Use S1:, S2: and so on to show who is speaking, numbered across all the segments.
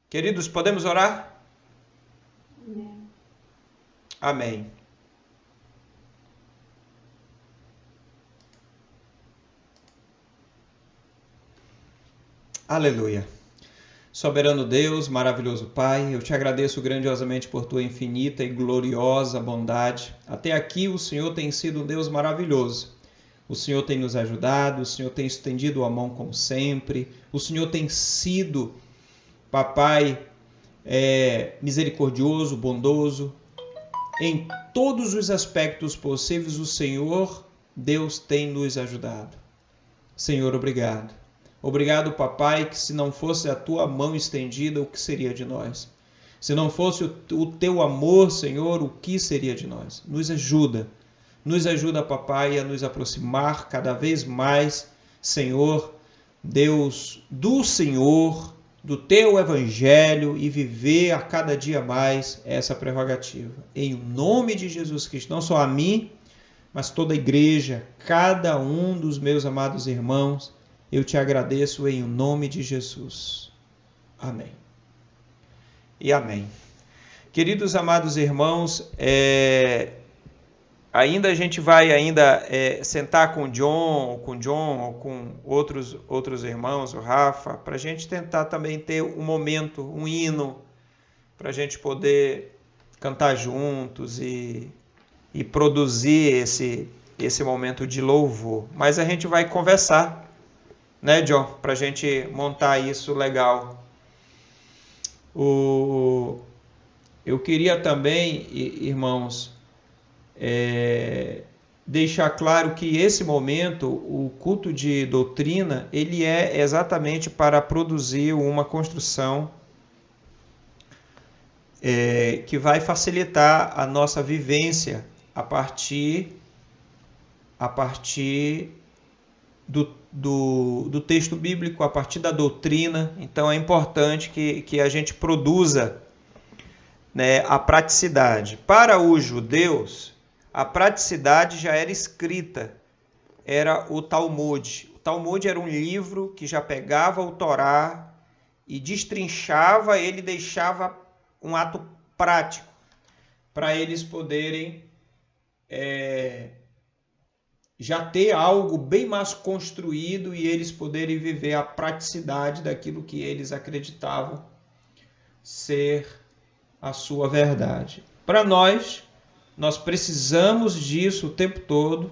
S1: Queridos, podemos orar? Amém. Aleluia. Soberano Deus, maravilhoso Pai, eu te agradeço grandiosamente por tua infinita e gloriosa bondade. Até aqui o Senhor tem sido um Deus maravilhoso. O Senhor tem nos ajudado, o Senhor tem estendido a mão como sempre, o Senhor tem sido, papai, misericordioso, bondoso. Em todos os aspectos possíveis, o Senhor, Deus, tem nos ajudado. Senhor, obrigado. Obrigado, papai, que se não fosse a tua mão estendida, o que seria de nós? Se não fosse o teu amor, Senhor, o que seria de nós? Nos ajuda, papai, a nos aproximar cada vez mais, Senhor, Deus, do Senhor, do teu evangelho e viver a cada dia mais essa prerrogativa. Em nome de Jesus Cristo, não só a mim, mas toda a igreja, cada um dos meus amados irmãos, eu te agradeço em nome de Jesus. Amém. E amém. Queridos amados irmãos, ainda a gente vai sentar com o John ou com outros irmãos, o Rafa, para a gente tentar também ter um momento, um hino, para a gente poder cantar juntos e produzir esse momento de louvor. Mas a gente vai conversar, né, John, para a gente montar isso legal. Eu queria também, irmãos, deixar claro que esse momento, o culto de doutrina, ele é exatamente para produzir uma construção que vai facilitar a nossa vivência a partir do texto bíblico, a partir da doutrina. Então é importante que a gente produza, né, a praticidade. Para os judeus, a praticidade já era escrita, era o Talmud. O Talmud era um livro que já pegava o Torá e destrinchava, ele deixava um ato prático para eles poderem já ter algo bem mais construído e eles poderem viver a praticidade daquilo que eles acreditavam ser a sua verdade. Para nós precisamos disso o tempo todo,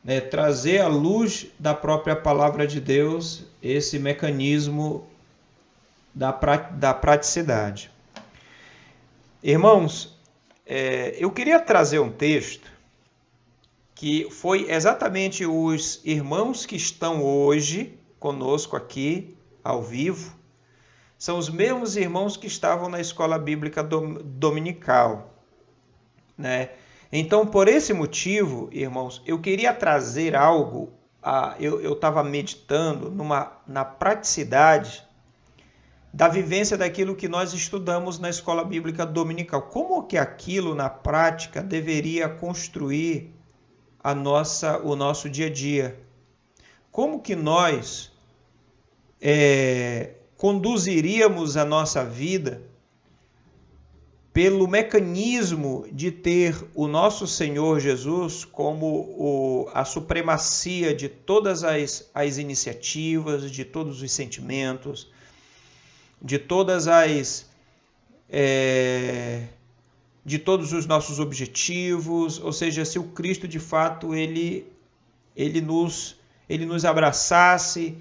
S1: né? Trazer à luz da própria palavra de Deus esse mecanismo da praticidade. Irmãos, eu queria trazer um texto que foi exatamente os irmãos que estão hoje conosco aqui, ao vivo, são os mesmos irmãos que estavam na escola bíblica dominical, né? Então, por esse motivo, irmãos, eu queria trazer algo, eu estava meditando na praticidade da vivência daquilo que nós estudamos na escola bíblica dominical. Como que aquilo, na prática, deveria construir o nosso dia a dia? Como que nós conduziríamos a nossa vida pelo mecanismo de ter o nosso Senhor Jesus como a supremacia de todas as iniciativas, de todos os sentimentos, de todos os nossos objetivos, ou seja, se o Cristo de fato ele nos abraçasse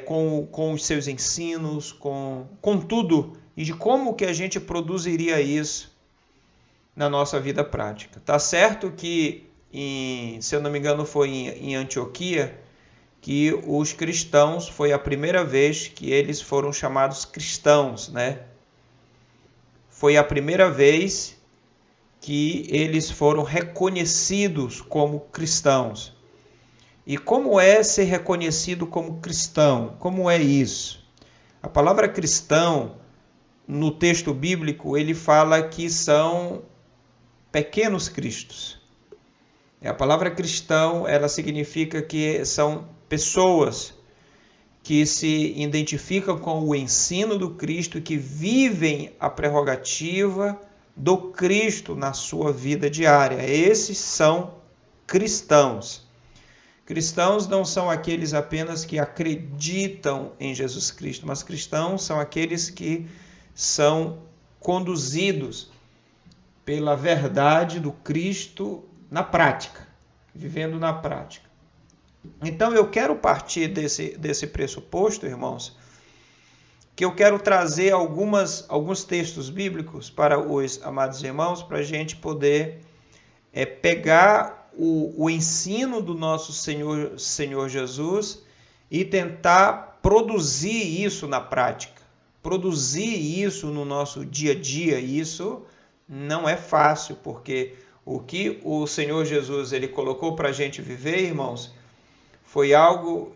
S1: com os seus ensinos, com tudo, e de como que a gente produziria isso na nossa vida prática. Tá certo que, se eu não me engano, foi em Antioquia, que os cristãos, foi a primeira vez que eles foram chamados cristãos, né? Foi a primeira vez que eles foram reconhecidos como cristãos. E como é ser reconhecido como cristão? Como é isso? A palavra cristão, no texto bíblico, ele fala que são pequenos cristos. A palavra cristão, ela significa que são pessoas que se identificam com o ensino do Cristo, que vivem a prerrogativa do Cristo na sua vida diária. Esses são cristãos. Cristãos não são aqueles apenas que acreditam em Jesus Cristo, mas cristãos são aqueles que são conduzidos pela verdade do Cristo na prática, vivendo na prática. Então eu quero partir desse pressuposto, irmãos, que eu quero trazer alguns textos bíblicos para os amados irmãos, para a gente poder pegar o ensino do nosso Senhor Jesus e tentar produzir isso na prática, produzir isso no nosso dia a dia. Isso não é fácil, porque o que o Senhor Jesus ele colocou para a gente viver, irmãos, foi algo,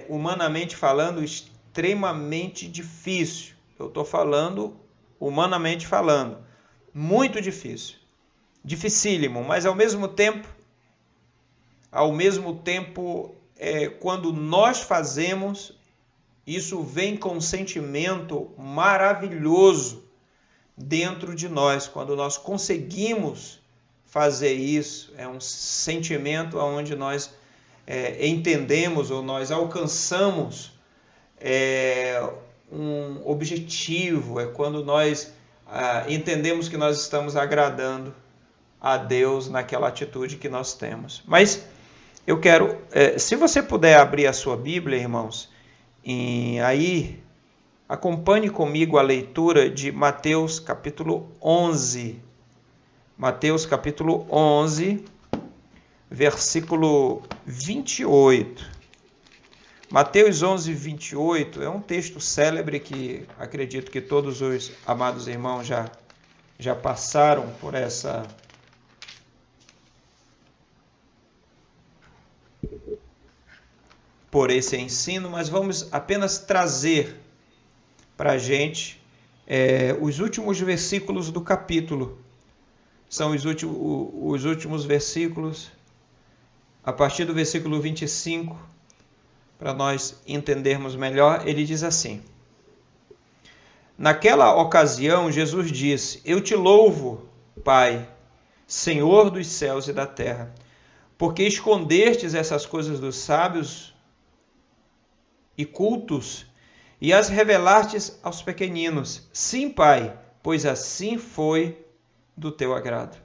S1: humanamente falando, extremamente difícil. Eu estou falando, humanamente falando, muito difícil. Dificílimo, mas ao mesmo tempo, quando nós fazemos, isso vem com um sentimento maravilhoso dentro de nós. Quando nós conseguimos fazer isso, é um sentimento onde nós entendemos ou nós alcançamos um objetivo, é quando nós entendemos que nós estamos agradando a Deus naquela atitude que nós temos. Mas eu quero, se você puder abrir a sua Bíblia, irmãos, aí acompanhe comigo a leitura de Mateus capítulo 11. Mateus capítulo 11, versículo 28. Mateus 11, 28 é um texto célebre que acredito que todos os amados irmãos já passaram por esse ensino, mas vamos apenas trazer para a gente os últimos versículos do capítulo. São os últimos versículos, a partir do versículo 25, para nós entendermos melhor. Ele diz assim: naquela ocasião, Jesus disse: eu te louvo, Pai, Senhor dos céus e da terra, porque escondestes essas coisas dos sábios e cultos e as revelastes aos pequeninos. Sim, Pai, pois assim foi do teu agrado.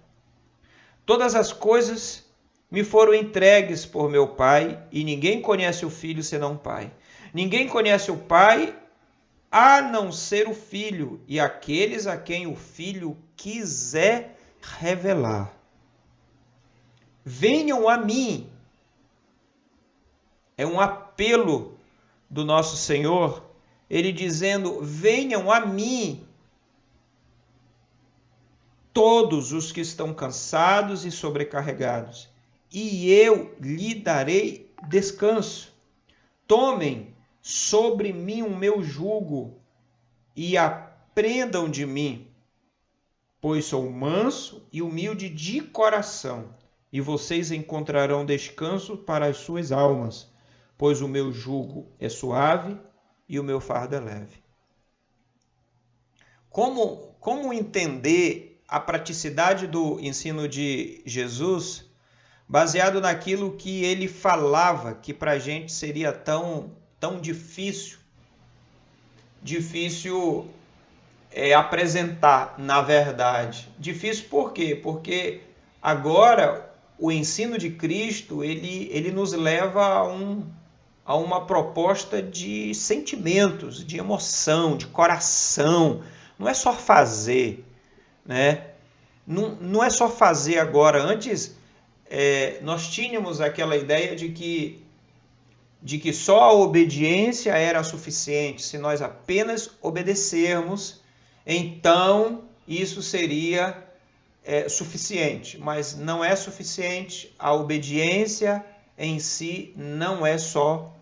S1: Todas as coisas me foram entregues por meu Pai, e ninguém conhece o Filho senão o Pai. Ninguém conhece o Pai a não ser o Filho, e aqueles a quem o Filho quiser revelar. Venham a mim. É um apelo do nosso Senhor, ele dizendo: venham a mim todos os que estão cansados e sobrecarregados, e eu lhe darei descanso. Tomem sobre mim o meu jugo e aprendam de mim, pois sou manso e humilde de coração, e vocês encontrarão descanso para as suas almas, pois o meu jugo é suave e o meu fardo é leve. Como entender a praticidade do ensino de Jesus, baseado naquilo que ele falava, que para a gente seria tão difícil apresentar, na verdade. Difícil por quê? Porque agora o ensino de Cristo, ele nos leva a uma proposta de sentimentos, de emoção, de coração. Não é só fazer, né? Não é só fazer agora. Antes, nós tínhamos aquela ideia de que só a obediência era suficiente. Se nós apenas obedecermos, então isso seria suficiente. Mas não é suficiente. A obediência em si não é só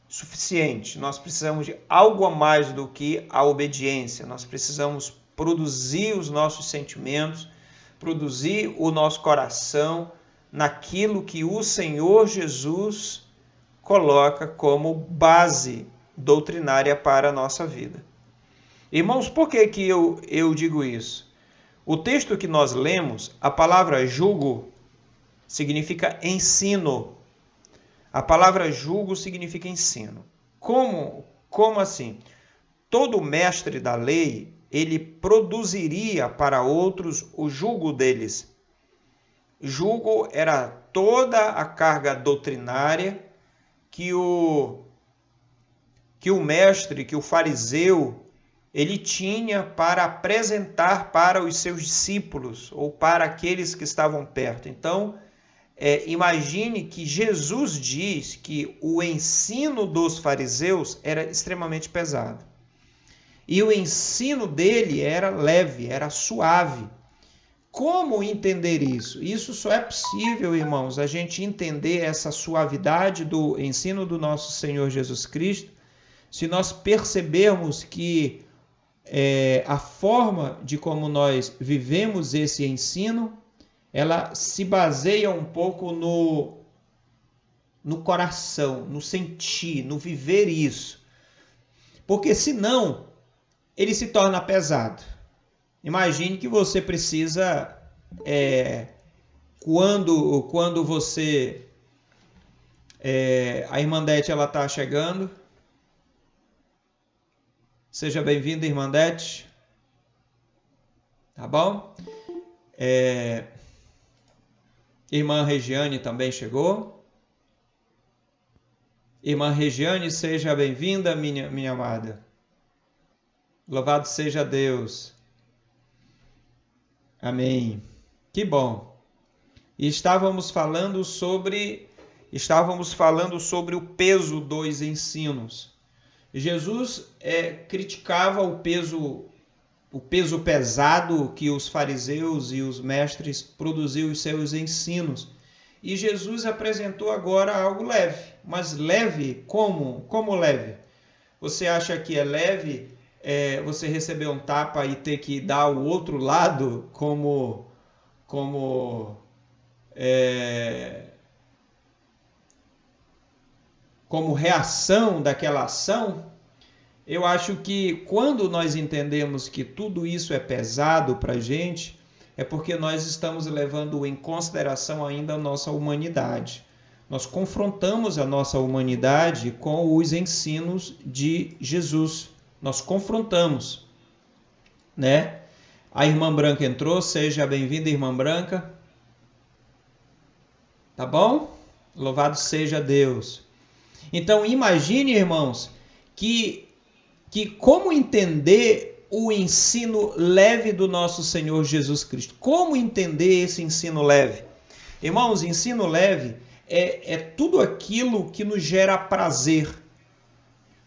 S1: suficiente. Nós precisamos de algo a mais do que a obediência. Nós precisamos produzir os nossos sentimentos, produzir o nosso coração naquilo que o Senhor Jesus coloca como base doutrinária para a nossa vida. Irmãos, por que eu digo isso? O texto que nós lemos, a palavra jugo significa ensino. A palavra jugo significa ensino. Como assim? Todo mestre da lei, ele produziria para outros o jugo deles. Jugo era toda a carga doutrinária que o mestre, que o fariseu, ele tinha para apresentar para os seus discípulos ou para aqueles que estavam perto. Então, imagine que Jesus diz que o ensino dos fariseus era extremamente pesado. E o ensino dele era leve, era suave. Como entender isso? Isso só é possível, irmãos, a gente entender essa suavidade do ensino do nosso Senhor Jesus Cristo, se nós percebermos que a forma de como nós vivemos esse ensino, ela se baseia um pouco no coração, no sentir, no viver isso. Porque senão, ele se torna pesado. Imagine que você precisa, quando você... a irmã Dete, ela está chegando. Seja bem-vinda, irmã Dete. Tá bom? Irmã Regiane também chegou. Irmã Regiane, seja bem-vinda, minha amada. Louvado seja Deus. Amém. Que bom. E estávamos falando sobre o peso dos ensinos. Jesus criticava o peso pesado que os fariseus e os mestres produziam os seus ensinos. E Jesus apresentou agora algo leve. Mas leve como? Como leve? Você acha que é leve você receber um tapa e ter que dar o outro lado como reação daquela ação? Eu acho que quando nós entendemos que tudo isso é pesado para a gente, é porque nós estamos levando em consideração ainda a nossa humanidade. Nós confrontamos a nossa humanidade com os ensinos de Jesus. Nós confrontamos, né? A irmã Branca entrou, seja bem-vinda, irmã Branca. Tá bom? Louvado seja Deus. Então, imagine, irmãos, que como entender o ensino leve do nosso Senhor Jesus Cristo. Como entender esse ensino leve? Irmãos, ensino leve é tudo aquilo que nos gera prazer.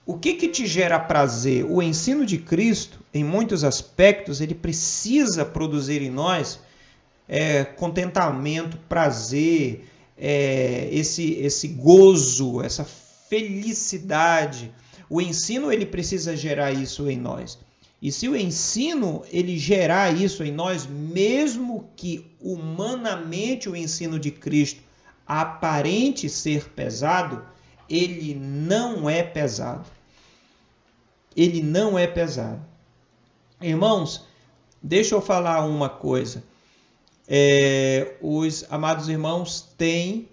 S1: O que te gera prazer? O ensino de Cristo, em muitos aspectos, ele precisa produzir em nós contentamento, prazer, esse gozo, essa felicidade. O ensino ele precisa gerar isso em nós. E se o ensino ele gerar isso em nós, mesmo que humanamente o ensino de Cristo aparente ser pesado, ele não é pesado. Ele não é pesado. Irmãos, deixa eu falar uma coisa. Os amados irmãos têm...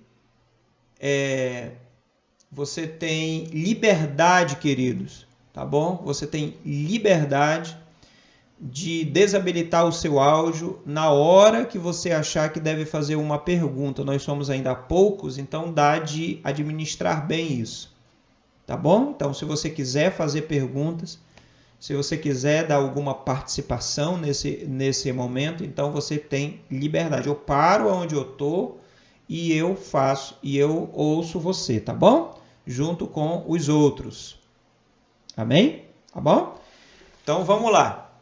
S1: você tem liberdade, queridos, tá bom? Você tem liberdade de desabilitar o seu áudio na hora que você achar que deve fazer uma pergunta. Nós somos ainda poucos, então dá de administrar bem isso. Tá bom? Então, se você quiser fazer perguntas, se você quiser dar alguma participação nesse momento, então você tem liberdade. Eu paro onde eu estou e eu faço, e eu ouço você, tá bom? Junto com os outros. Amém? Tá bom? Então, vamos lá.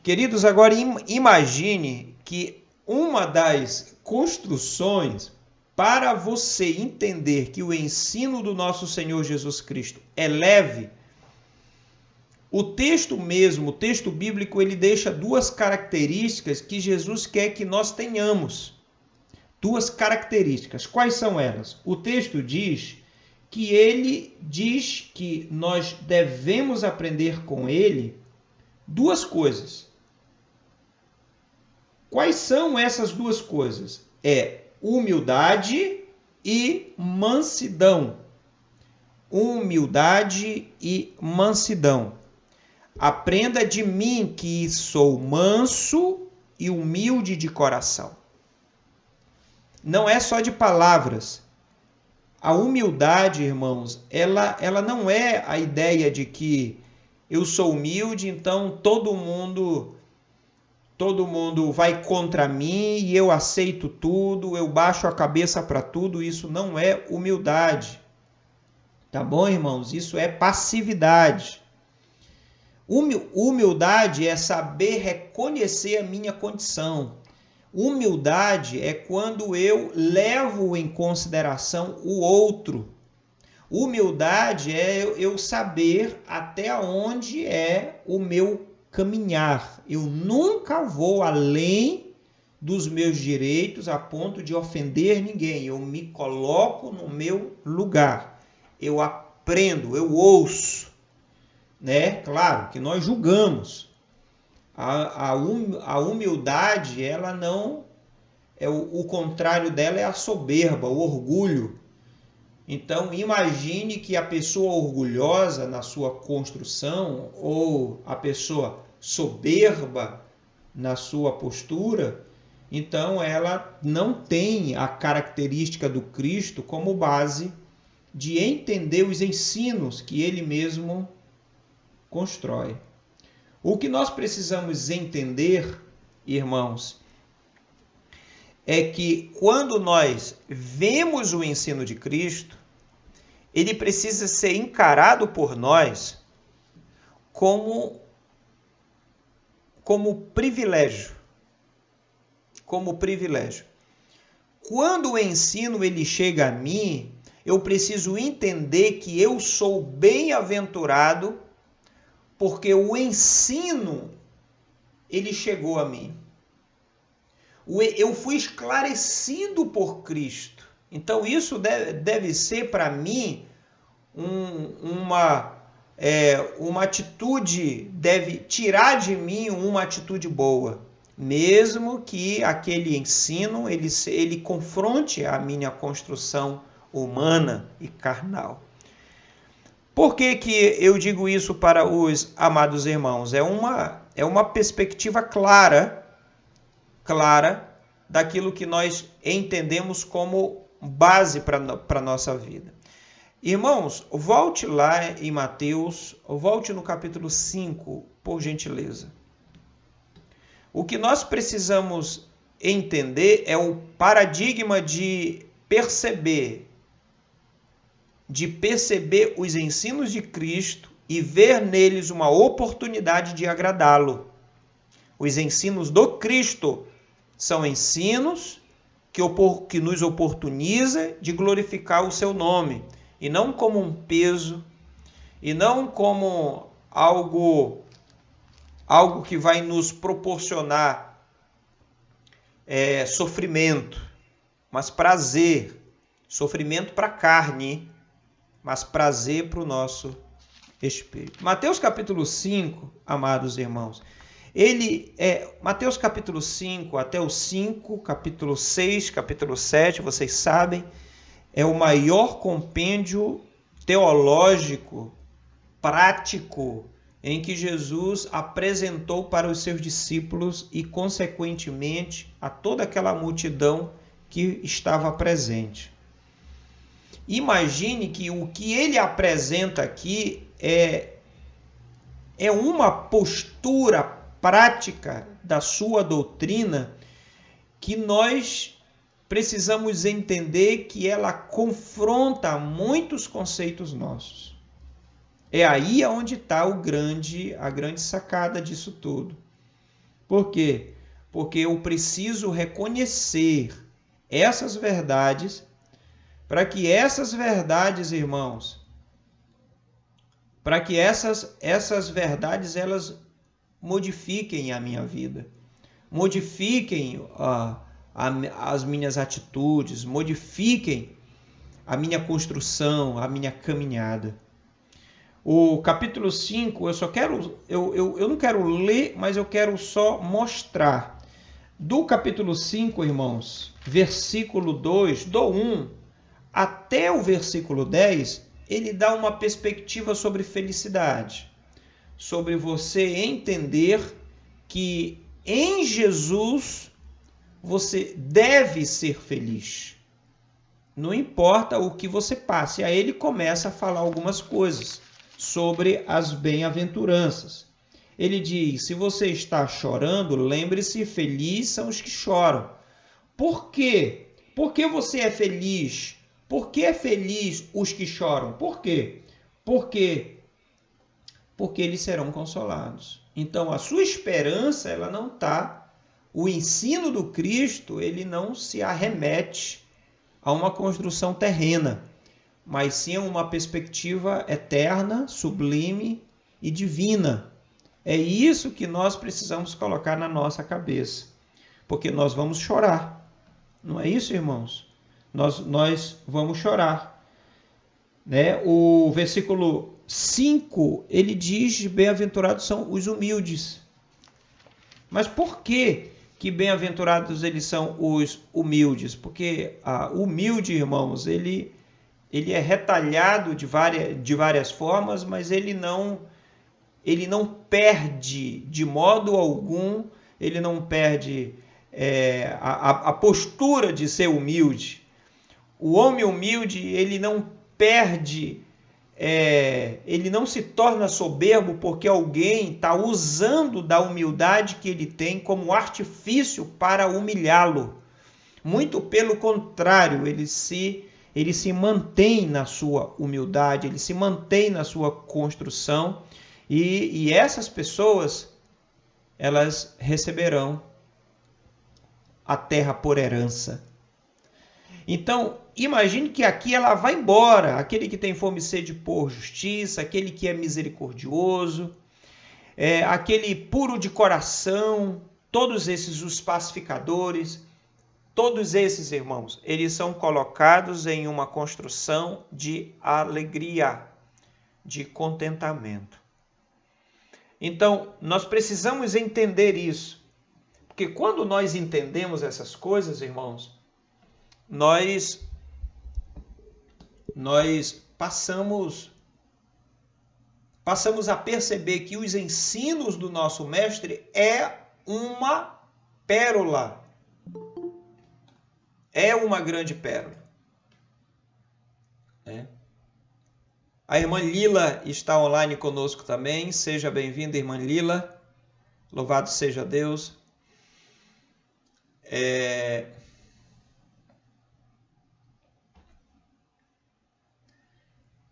S1: Queridos, agora imagine que uma das construções para você entender que o ensino do nosso Senhor Jesus Cristo é leve, o texto mesmo, o texto bíblico, ele deixa duas características que Jesus quer que nós tenhamos. Duas características. Quais são elas? O texto diz que ele diz que nós devemos aprender com ele duas coisas. Quais são essas duas coisas? É humildade e mansidão. Humildade e mansidão. Aprenda de mim que sou manso e humilde de coração. Não é só de palavras. A humildade, irmãos, ela não é a ideia de que eu sou humilde, então todo mundo vai contra mim e eu aceito tudo, eu baixo a cabeça para tudo. Isso não é humildade. Tá bom, irmãos? Isso é passividade. Humildade é saber reconhecer a minha condição. Humildade é quando eu levo em consideração o outro. Humildade é eu saber até onde é o meu caminhar. Eu nunca vou além dos meus direitos a ponto de ofender ninguém. Eu me coloco no meu lugar. Eu aprendo, eu ouço. Né? Claro que nós julgamos. A humildade, ela não é o contrário dela é a soberba, o orgulho. Então, imagine que a pessoa orgulhosa na sua construção ou a pessoa soberba na sua postura, então ela não tem a característica do Cristo como base de entender os ensinos que ele mesmo constrói. O que nós precisamos entender, irmãos, é que quando nós vemos o ensino de Cristo, ele precisa ser encarado por nós como privilégio. Como privilégio. Quando o ensino ele chega a mim, eu preciso entender que eu sou bem-aventurado porque o ensino, ele chegou a mim. Eu fui esclarecido por Cristo. Então, isso deve ser para mim uma atitude, deve tirar de mim uma atitude boa. Mesmo que aquele ensino, ele confronte a minha construção humana e carnal. Por que eu digo isso para os amados irmãos? É uma perspectiva clara daquilo que nós entendemos como base para a nossa vida. Irmãos, volte lá em Mateus, volte no capítulo 5, por gentileza. O que nós precisamos entender é o paradigma de perceber os ensinos de Cristo e ver neles uma oportunidade de agradá-lo. Os ensinos do Cristo são ensinos que nos oportuniza de glorificar o seu nome, e não como um peso, e não como algo que vai nos proporcionar sofrimento, mas prazer. Sofrimento para a carne, mas prazer para o nosso espírito. Mateus capítulo 5, amados irmãos, Mateus capítulo 5 até o 5, capítulo 6, capítulo 7, vocês sabem, é o maior compêndio teológico, prático, em que Jesus apresentou para os seus discípulos e, consequentemente, a toda aquela multidão que estava presente. Imagine que o que ele apresenta aqui é uma postura prática da sua doutrina que nós precisamos entender que ela confronta muitos conceitos nossos. É aí onde está a grande sacada disso tudo. Por quê? Porque eu preciso reconhecer essas verdades para que essas verdades, irmãos, para que essas verdades elas modifiquem a minha vida, modifiquem as minhas atitudes, modifiquem a minha construção, a minha caminhada. O capítulo 5, eu não quero ler, mas eu quero só mostrar. Do capítulo 5, irmãos, versículo 2, do 1 até o versículo 10, ele dá uma perspectiva sobre felicidade, sobre você entender que em Jesus você deve ser feliz. Não importa o que você passe. Aí ele começa a falar algumas coisas sobre as bem-aventuranças. Ele diz: se você está chorando, lembre-se, felizes são os que choram. Por quê? Por que você é feliz? Por que é feliz os que choram? Por quê? Porque eles serão consolados. Então, a sua esperança, ela não está... O ensino do Cristo, ele não se arremete a uma construção terrena, mas sim a uma perspectiva eterna, sublime e divina. É isso que nós precisamos colocar na nossa cabeça, porque nós vamos chorar. Não é isso, irmãos? Nós vamos chorar. Né? O versículo 5, ele diz: bem-aventurados são os humildes. Mas por que bem-aventurados eles são os humildes? Porque o humilde, irmãos, ele é retalhado de várias formas, mas ele não perde de modo algum, ele não perde a postura de ser humilde. O homem humilde, ele não perde, ele não se torna soberbo porque alguém está usando da humildade que ele tem como artifício para humilhá-lo. Muito pelo contrário, ele se mantém na sua humildade, ele se mantém na sua construção, e essas pessoas, elas receberão a terra por herança. Então, imagine que aqui ela vai embora, aquele que tem fome e sede por justiça, aquele que é misericordioso, aquele puro de coração, todos esses, os pacificadores, todos esses, irmãos, eles são colocados em uma construção de alegria, de contentamento. Então, nós precisamos entender isso, porque quando nós entendemos essas coisas, irmãos, nós passamos a perceber que os ensinos do nosso mestre é uma pérola. É uma grande pérola. A irmã Lila está online conosco também. Seja bem-vinda, irmã Lila. Louvado seja Deus.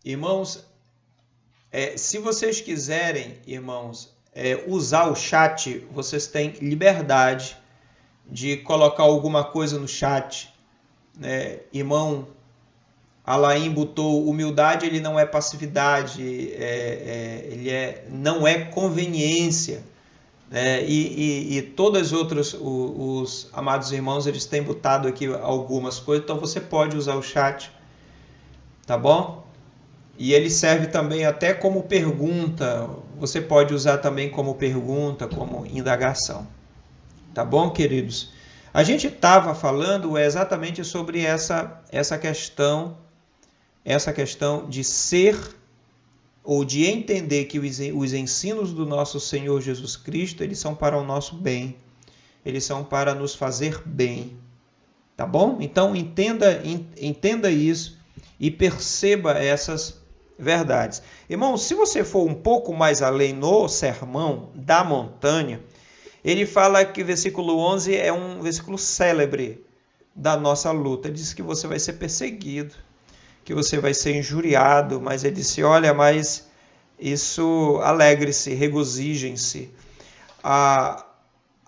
S1: Irmãos, se vocês quiserem, irmãos, usar o chat, vocês têm liberdade de colocar alguma coisa no chat. Irmão Alain botou: humildade, ele não é passividade, não é conveniência. E todas as outras, os amados irmãos, eles têm botado aqui algumas coisas, então você pode usar o chat, tá bom? E ele serve também até como pergunta, você pode usar também como pergunta, como indagação. Tá bom, queridos? A gente estava falando exatamente sobre essa questão de ser, ou de entender que os ensinos do nosso Senhor Jesus Cristo, eles são para o nosso bem, eles são para nos fazer bem, tá bom? Então entenda isso e perceba essas verdades. Irmãos, se você for um pouco mais além no Sermão da Montanha, ele fala que o versículo 11 é um versículo célebre da nossa luta. Ele diz que você vai ser perseguido, que você vai ser injuriado, mas ele disse: olha, mas isso, alegre-se, regozijem-se.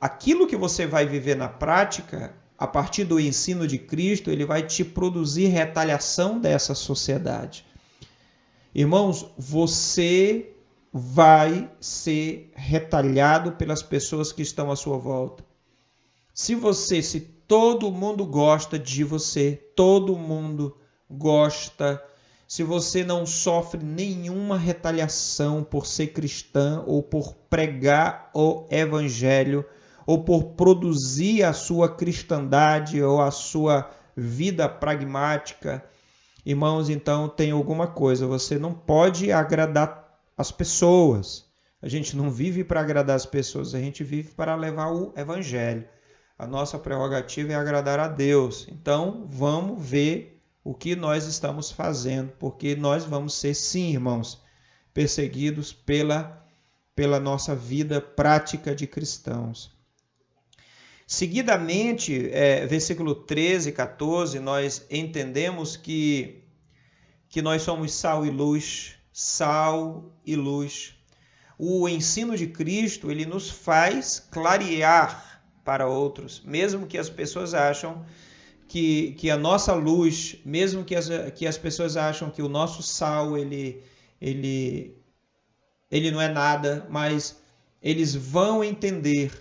S1: Aquilo que você vai viver na prática, a partir do ensino de Cristo, ele vai te produzir retaliação dessa sociedade. Irmãos, você vai ser retalhado pelas pessoas que estão à sua volta. Se todo mundo gosta de você, todo mundo gosta, se você não sofre nenhuma retaliação por ser cristã ou por pregar o evangelho ou por produzir a sua cristandade ou a sua vida pragmática, irmãos, então tem alguma coisa. Você não pode agradar as pessoas. A gente não vive para agradar as pessoas, a gente vive para levar o evangelho. A nossa prerrogativa é agradar a Deus. Então, vamos ver o que nós estamos fazendo, porque nós vamos ser, sim, irmãos, perseguidos pela nossa vida prática de cristãos. Seguidamente, versículo 13 e 14, nós entendemos que nós somos sal e luz, O ensino de Cristo, ele nos faz clarear para outros, mesmo que as pessoas acham que a nossa luz, mesmo que as pessoas acham que o nosso sal, ele não é nada, mas eles vão entender,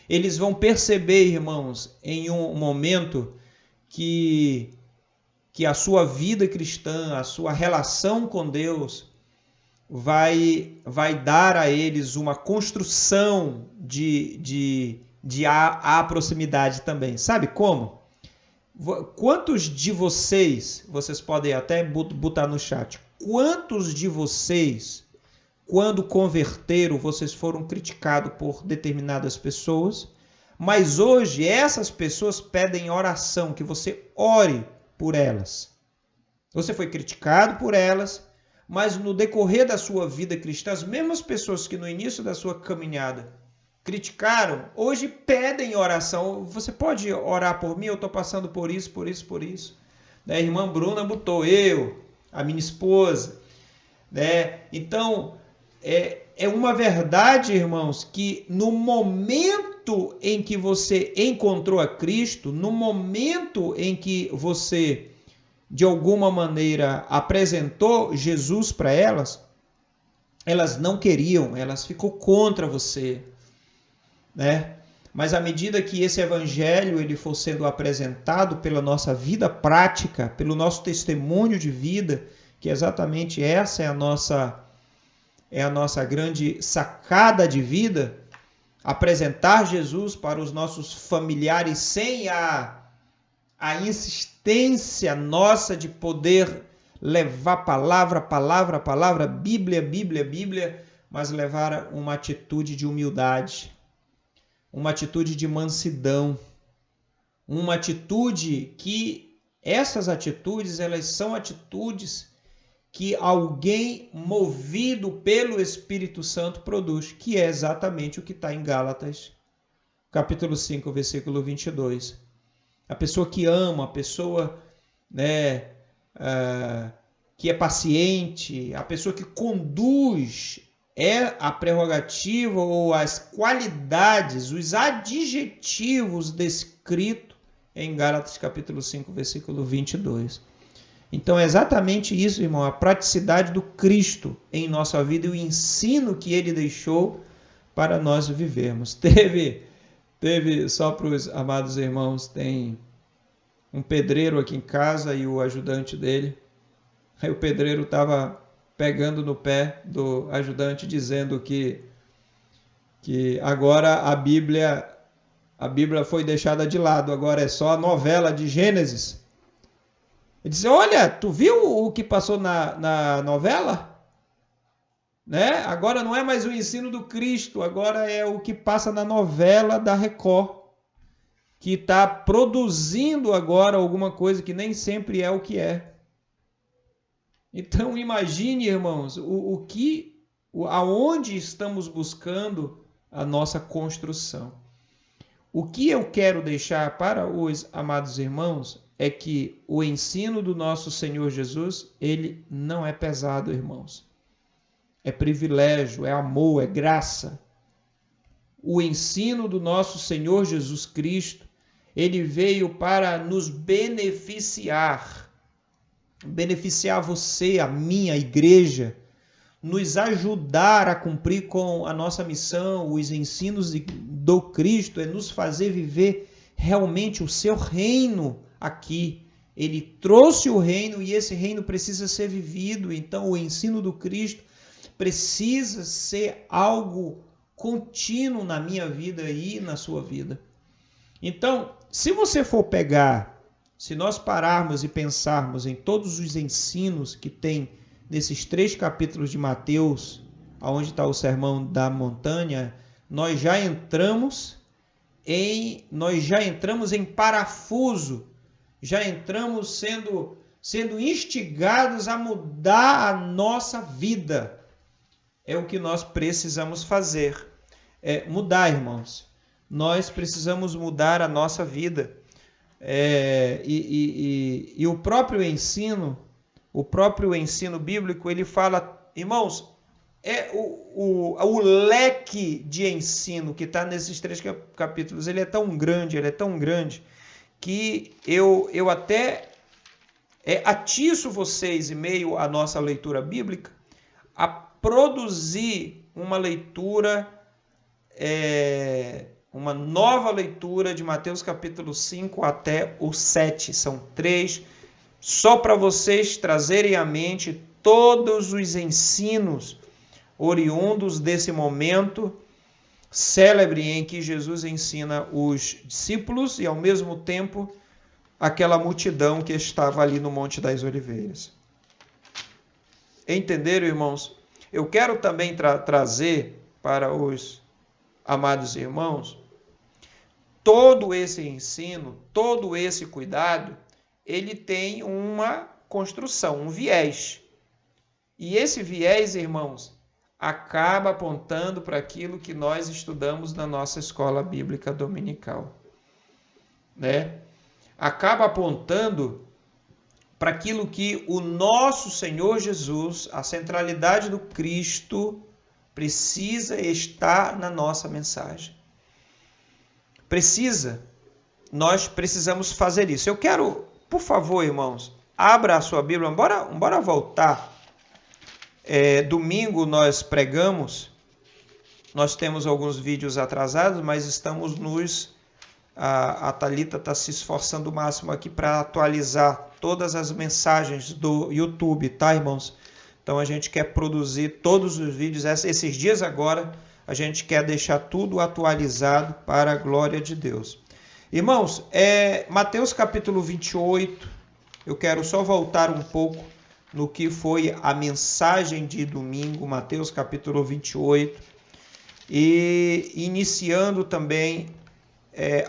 S1: eles vão perceber, irmãos, em um momento que a sua vida cristã, a sua relação com Deus vai dar a eles uma construção de proximidade também. Sabe como? Quantos de vocês podem até botar no chat, quantos de vocês, quando converteram, vocês foram criticados por determinadas pessoas, mas hoje essas pessoas pedem oração, que você ore por elas. Você foi criticado por elas, mas no decorrer da sua vida cristã, as mesmas pessoas que no início da sua caminhada criticaram, hoje pedem oração. Você pode orar por mim? Eu estou passando por isso, por isso, por isso. A irmã Bruna botou a minha esposa. Então, é uma verdade, irmãos, que no momento em que você encontrou a Cristo, no momento em que você, de alguma maneira, apresentou Jesus para elas, elas não queriam, elas ficou contra você, Mas à medida que esse evangelho ele for sendo apresentado pela nossa vida prática, pelo nosso testemunho de vida, que exatamente essa é a nossa grande sacada de vida, apresentar Jesus para os nossos familiares sem a insistência nossa de poder levar palavra, Bíblia, mas levar uma atitude de humildade, uma atitude de mansidão, uma atitude que essas atitudes, elas são atitudes que alguém movido pelo Espírito Santo produz, que é exatamente o que está em Gálatas, capítulo 5, versículo 22. A pessoa que ama, a pessoa que é paciente, a pessoa que conduz a prerrogativa ou as qualidades, os adjetivos descritos em Gálatas capítulo 5, versículo 22. Então é exatamente isso, irmão, a praticidade do Cristo em nossa vida e o ensino que ele deixou para nós vivermos. Teve só para os amados irmãos, tem um pedreiro aqui em casa e o ajudante dele. Aí o pedreiro estava pegando no pé do ajudante, dizendo que agora a Bíblia foi deixada de lado, agora é só a novela de Gênesis. Ele disse, olha, tu viu o que passou na novela? Agora não é mais o ensino do Cristo, agora é o que passa na novela da Record, que está produzindo agora alguma coisa que nem sempre é o que é. Então imagine, irmãos, aonde estamos buscando a nossa construção. O que eu quero deixar para os amados irmãos é que o ensino do nosso Senhor Jesus, ele não é pesado, irmãos. É privilégio, é amor, é graça. O ensino do nosso Senhor Jesus Cristo, ele veio para nos beneficiar você, a minha a igreja, nos ajudar a cumprir com a nossa missão, os ensinos do Cristo, é nos fazer viver realmente o seu reino aqui Ele trouxe o reino e esse reino precisa ser vivido. Então, o ensino do Cristo precisa ser algo contínuo na minha vida e na sua vida. Então, se você for pegar, se nós pararmos e pensarmos em todos os ensinos que tem nesses 3 capítulos de Mateus, onde está o Sermão da Montanha, nós já entramos em parafuso, já entramos sendo instigados a mudar a nossa vida. É o que nós precisamos fazer. Mudar, irmãos. Nós precisamos mudar a nossa vida. E o próprio ensino bíblico, ele fala, irmãos, o leque de ensino que está nesses 3 capítulos, ele é tão grande, que eu até atiço vocês, em meio à nossa leitura bíblica, a produzir uma leitura, uma nova leitura de Mateus capítulo 5 até o 7. São 3, só para vocês trazerem à mente todos os ensinos oriundos desse momento célebre em que Jesus ensina os discípulos e, ao mesmo tempo, aquela multidão que estava ali no Monte das Oliveiras. Entenderam, irmãos? Eu quero também trazer para os amados irmãos todo esse ensino, todo esse cuidado, ele tem uma construção, um viés. E esse viés, irmãos, acaba apontando para aquilo que nós estudamos na nossa escola bíblica dominical, né? Acaba apontando para aquilo que o nosso Senhor Jesus, a centralidade do Cristo, precisa estar na nossa mensagem. Nós precisamos fazer isso. Eu quero, por favor, irmãos, abra a sua Bíblia, bora voltar. Domingo nós pregamos, nós temos alguns vídeos atrasados, mas estamos a Thalita está se esforçando o máximo aqui para atualizar todas as mensagens do YouTube, tá, irmãos? Então a gente quer produzir todos os vídeos, esses dias agora, a gente quer deixar tudo atualizado para a glória de Deus. Irmãos, Mateus capítulo 28, eu quero só voltar um pouco no que foi a mensagem de domingo, Mateus capítulo 28, e iniciando também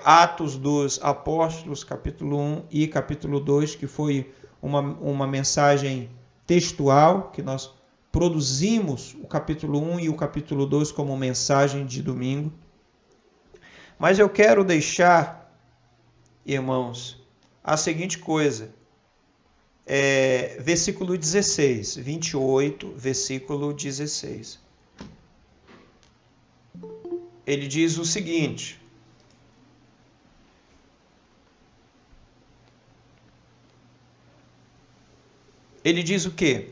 S1: Atos dos Apóstolos, capítulo 1 e capítulo 2, que foi uma mensagem textual, que nós produzimos o capítulo 1 e o capítulo 2 como mensagem de domingo. Mas eu quero deixar, irmãos, a seguinte coisa. Versículo 16, 28, versículo 16. Ele diz o seguinte: ele diz o quê?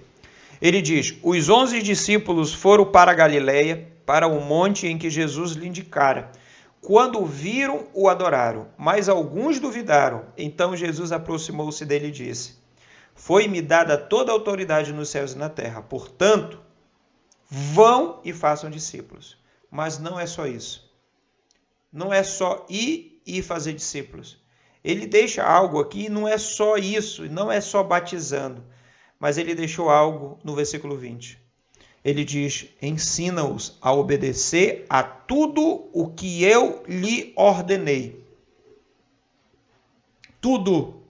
S1: Ele diz: os 11 discípulos foram para a Galileia, para o monte em que Jesus lhe indicara. Quando o viram, o adoraram, mas alguns duvidaram. Então Jesus aproximou-se dele e disse: foi-me dada toda a autoridade nos céus e na terra. Portanto, vão e façam discípulos. Mas não é só isso. Não é só ir e fazer discípulos. Ele deixa algo aqui, não é só isso, não é só batizando. Mas ele deixou algo no versículo 20. Ele diz: ensina-os a obedecer a tudo o que eu lhe ordenei. Tudo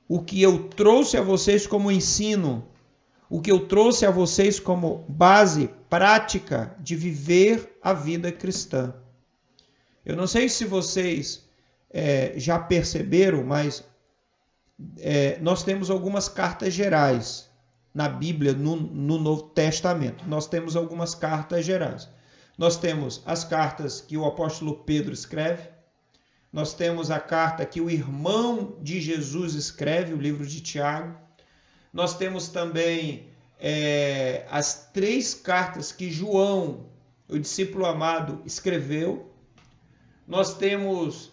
S1: o que eu trouxe a vocês como ensino, o que eu trouxe a vocês como base prática de viver a vida cristã. Eu não sei se vocês já perceberam, mas nós temos algumas cartas gerais na Bíblia, no Novo Testamento. Nós temos algumas cartas gerais. Nós temos as cartas que o apóstolo Pedro escreve. Nós temos a carta que o irmão de Jesus escreve, o livro de Tiago. Nós temos também as 3 cartas que João, o discípulo amado, escreveu. Nós temos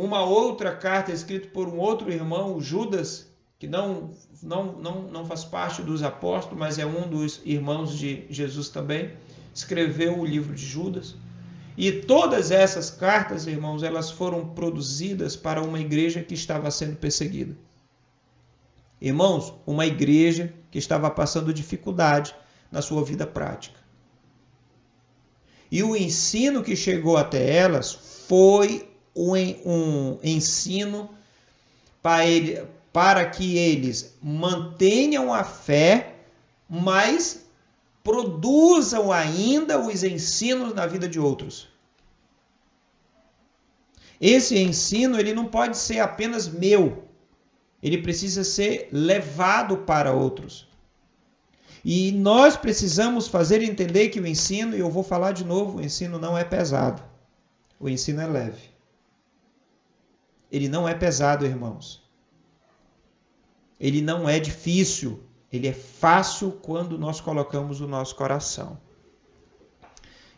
S1: uma outra carta escrita por um outro irmão, Judas, que não faz parte dos apóstolos, mas é um dos irmãos de Jesus também, escreveu o livro de Judas. E todas essas cartas, irmãos, elas foram produzidas para uma igreja que estava sendo perseguida. Irmãos, uma igreja que estava passando dificuldade na sua vida prática. E o ensino que chegou até elas foi um ensino para que eles mantenham a fé, mas produzam ainda os ensinos na vida de outros. Esse ensino ele não pode ser apenas meu, ele precisa ser levado para outros. E nós precisamos fazer entender que o ensino, e eu vou falar de novo, o ensino não é pesado, o ensino é leve. Ele não é pesado, irmãos. Ele não é difícil, ele é fácil quando nós colocamos o nosso coração.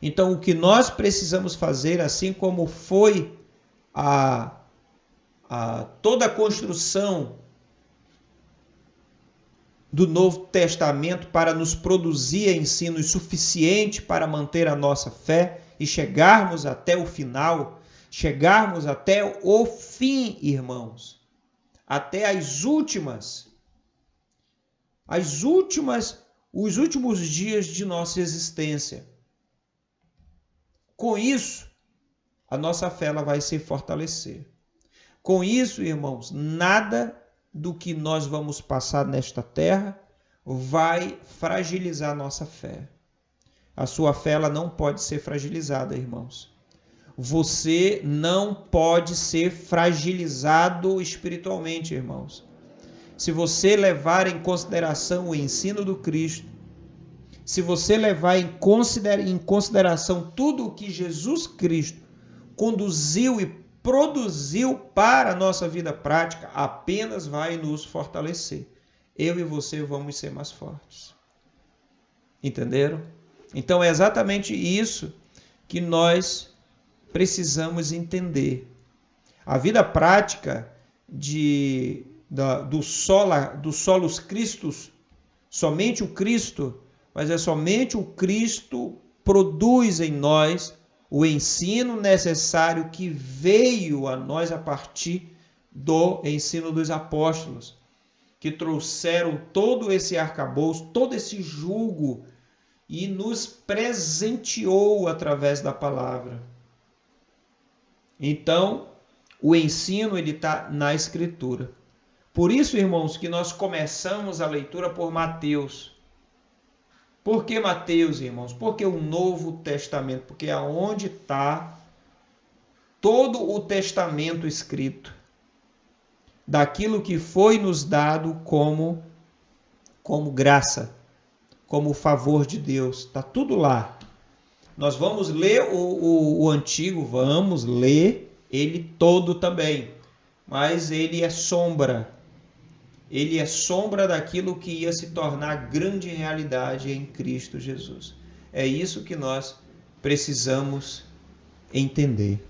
S1: Então, o que nós precisamos fazer, assim como foi toda a construção do Novo Testamento para nos produzir ensinos suficientes para manter a nossa fé e chegarmos até o final, chegarmos até o fim, irmãos, até os últimos dias de nossa existência. Com isso, a nossa fé ela vai se fortalecer. Com isso, irmãos, nada do que nós vamos passar nesta terra vai fragilizar a nossa fé. A sua fé ela não pode ser fragilizada, irmãos. Você não pode ser fragilizado espiritualmente, irmãos. Se você levar em consideração o ensino do Cristo, se você levar em consideração tudo o que Jesus Cristo conduziu e produziu para a nossa vida prática, apenas vai nos fortalecer. Eu e você vamos ser mais fortes. Entenderam? Então é exatamente isso que nós precisamos entender. A vida prática do solos Christus, somente o Cristo, mas é somente o Cristo produz em nós o ensino necessário que veio a nós a partir do ensino dos apóstolos, que trouxeram todo esse arcabouço, todo esse jugo e nos presenteou através da palavra. Então, o ensino ele está na Escritura. Por isso, irmãos, que nós começamos a leitura por Mateus. Por que Mateus, irmãos? Porque o Novo Testamento, porque é onde está todo o Testamento escrito, daquilo que foi nos dado como graça, como favor de Deus. Está tudo lá. Nós vamos ler o Antigo, vamos ler ele todo também, mas ele é sombra. Ele é sombra daquilo que ia se tornar grande realidade em Cristo Jesus. É isso que nós precisamos entender.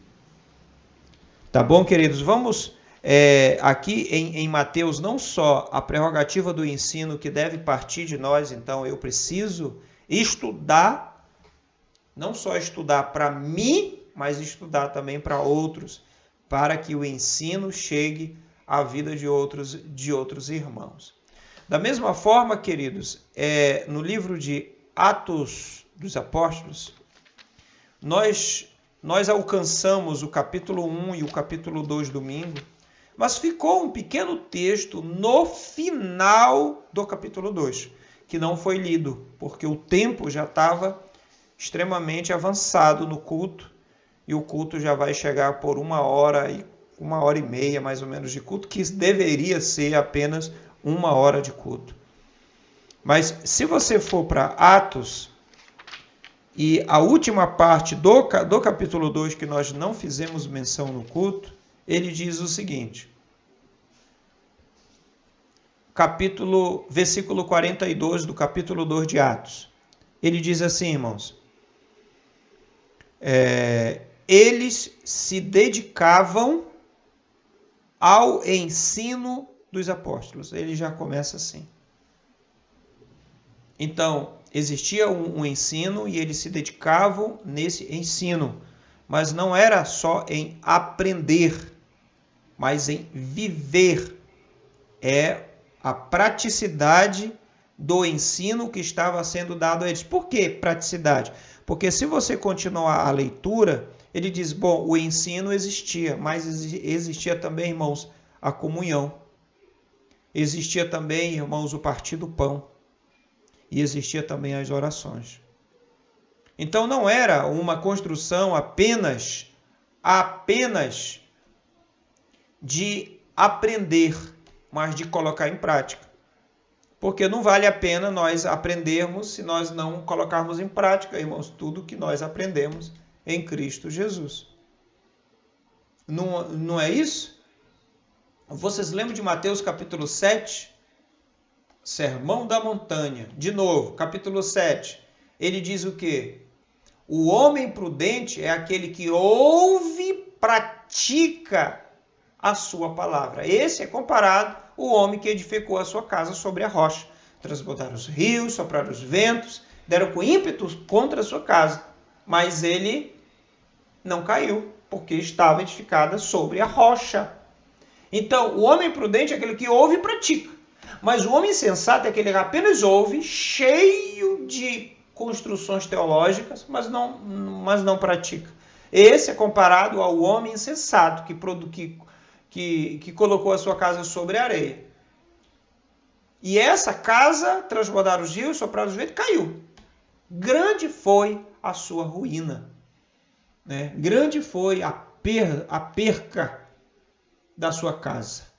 S1: Tá bom, queridos? Vamos aqui em Mateus, não só a prerrogativa do ensino que deve partir de nós, então eu preciso estudar, não só estudar para mim, mas estudar também para outros, para que o ensino chegue a vida de outros irmãos. Da mesma forma, queridos, no livro de Atos dos Apóstolos, nós alcançamos o capítulo 1 e o capítulo 2 domingo, mas ficou um pequeno texto no final do capítulo 2, que não foi lido, porque o tempo já estava extremamente avançado no culto, e o culto já vai chegar por 1h30 mais ou menos de culto, que deveria ser apenas 1 hora de culto. Mas se você for para Atos, e a última parte do capítulo 2, que nós não fizemos menção no culto, ele diz o seguinte, versículo 42 do capítulo 2 de Atos. Ele diz assim, irmãos, eles se dedicavam ao ensino dos apóstolos. Ele já começa assim. Então, existia um ensino e eles se dedicavam nesse ensino, mas não era só em aprender, mas em viver. É a praticidade do ensino que estava sendo dado a eles. Por que praticidade? Porque se você continuar a leitura, ele diz, bom, o ensino existia, mas existia também, irmãos, a comunhão. Existia também, irmãos, o partir do pão. E existia também as orações. Então não era uma construção apenas de aprender, mas de colocar em prática. Porque não vale a pena nós aprendermos se nós não colocarmos em prática, irmãos, tudo que nós aprendemos em Cristo Jesus. Não é isso? Vocês lembram de Mateus capítulo 7? Sermão da Montanha. De novo, capítulo 7. Ele diz o quê? O homem prudente é aquele que ouve e pratica a sua palavra. Esse é comparado ao homem que edificou a sua casa sobre a rocha. Transbordaram os rios, sopraram os ventos, deram com ímpeto contra a sua casa. Mas ele não caiu, porque estava edificada sobre a rocha. Então, o homem prudente é aquele que ouve e pratica. Mas o homem sensato é aquele que apenas ouve, cheio de construções teológicas, mas não pratica. Esse é comparado ao homem insensato, que colocou a sua casa sobre a areia. E essa casa, transbordaram os rios, sopraram os ventos, caiu. Grande foi a sua ruína. Né? Grande foi a perca da sua casa.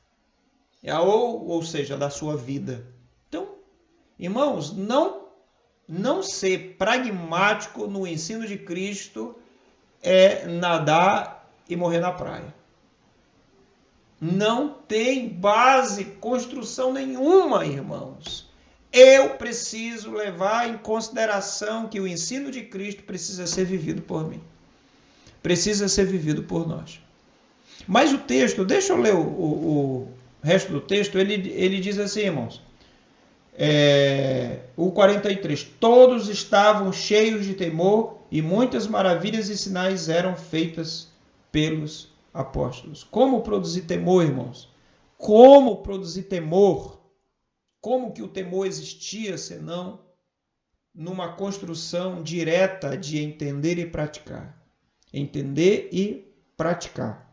S1: Ou seja, da sua vida. Então, irmãos, não ser pragmático no ensino de Cristo é nadar e morrer na praia. Não tem base, construção nenhuma, irmãos. Eu preciso levar em consideração que o ensino de Cristo precisa ser vivido por mim. Precisa ser vivido por nós. Mas o texto, deixa eu ler o resto do texto, ele diz assim, irmãos, o 43, todos estavam cheios de temor e muitas maravilhas e sinais eram feitas pelos apóstolos. Como produzir temor, irmãos? Como produzir temor? Como que o temor existia, senão numa construção direta de entender e praticar? Entender e praticar.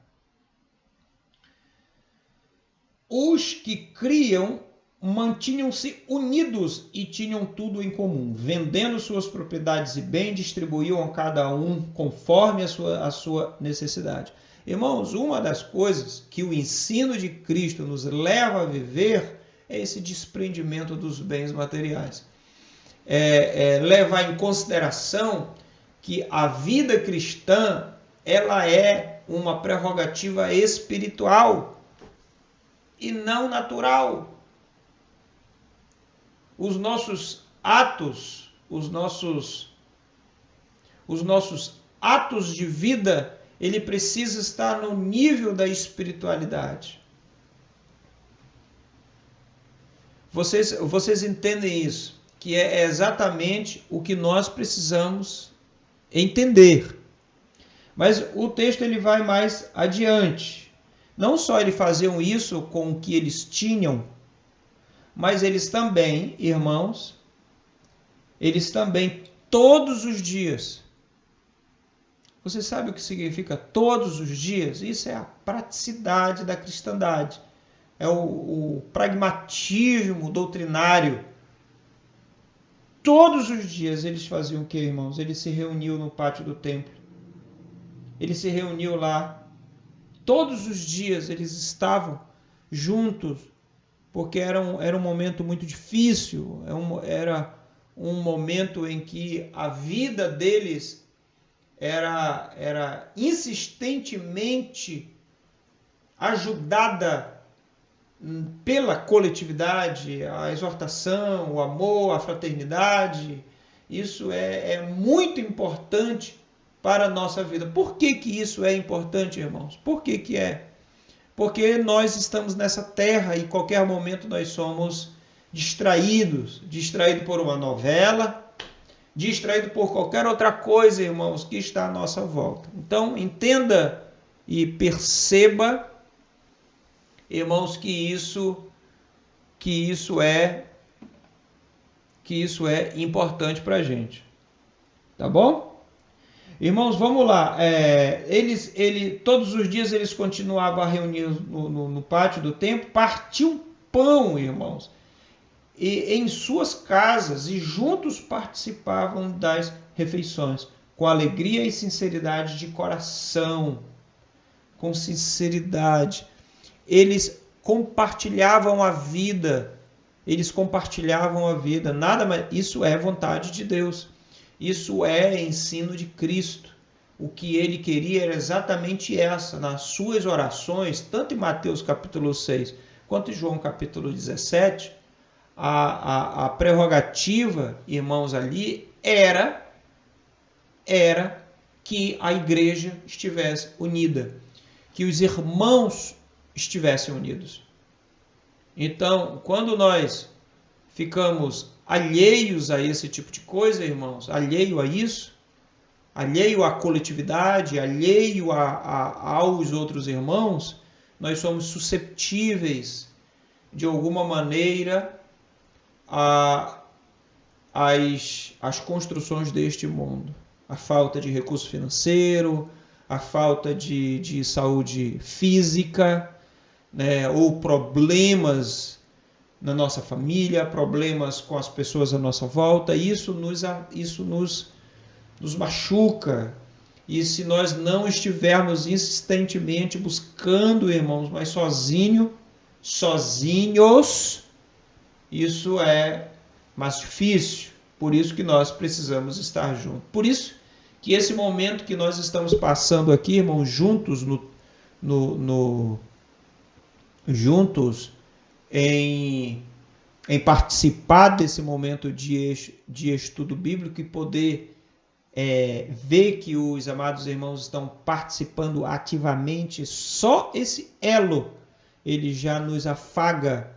S1: Os que criam mantinham-se unidos e tinham tudo em comum. Vendendo suas propriedades e bens, distribuíam a cada um conforme a sua necessidade. Irmãos, uma das coisas que o ensino de Cristo nos leva a viver é esse desprendimento dos bens materiais. Levar em consideração que a vida cristã ela é uma prerrogativa espiritual e não natural. Os nossos atos, os nossos atos de vida, ele precisa estar no nível da espiritualidade. Vocês entendem isso? Que é exatamente o que nós precisamos entender. Mas o texto ele vai mais adiante. Não só eles faziam isso com o que eles tinham, mas eles também, irmãos, eles também todos os dias. Você sabe o que significa todos os dias? Isso é a praticidade da cristandade. É o pragmatismo doutrinário. Todos os dias eles faziam o que, irmãos? Eles se reuniam no pátio do templo. Eles se reuniam lá. Todos os dias eles estavam juntos, porque era um momento muito difícil, era um momento em que a vida deles era insistentemente ajudada pela coletividade, a exortação, o amor, a fraternidade. Isso é muito importante para a nossa vida. Por que isso é importante, irmãos? Por que é? porque nós estamos nessa terra e qualquer momento nós somos distraídos por uma novela, distraído por qualquer outra coisa, irmãos, que está à nossa volta. Então, entenda e perceba, irmãos, que isso é importante para a gente. Tá bom? Irmãos, vamos lá. Todos os dias eles continuavam a reunir no pátio do templo, partiam pão, irmãos, e em suas casas, e juntos participavam das refeições, com alegria e sinceridade de coração. Com sinceridade. Eles compartilhavam a vida. Nada mais. Isso é vontade de Deus. Isso é ensino de Cristo. O que ele queria era exatamente essa, nas suas orações, tanto em Mateus capítulo 6, quanto em João capítulo 17, a prerrogativa, irmãos, ali era que a igreja estivesse unida, que os irmãos estivessem unidos. Então, quando nós ficamos alheios a esse tipo de coisa, irmãos, alheio a isso, alheio à coletividade, alheio aos outros irmãos, nós somos susceptíveis, de alguma maneira, às construções deste mundo. A falta de recurso financeiro, a falta de saúde física, né, ou problemas na nossa família, problemas com as pessoas à nossa volta, isso nos machuca. E se nós não estivermos insistentemente buscando, irmãos, mas sozinhos, isso é mais difícil. Por isso que nós precisamos estar juntos. Por isso que esse momento que nós estamos passando aqui, irmãos, juntos juntos em participar desse momento de estudo bíblico e poder ver que os amados irmãos estão participando ativamente, só esse elo, ele já nos afaga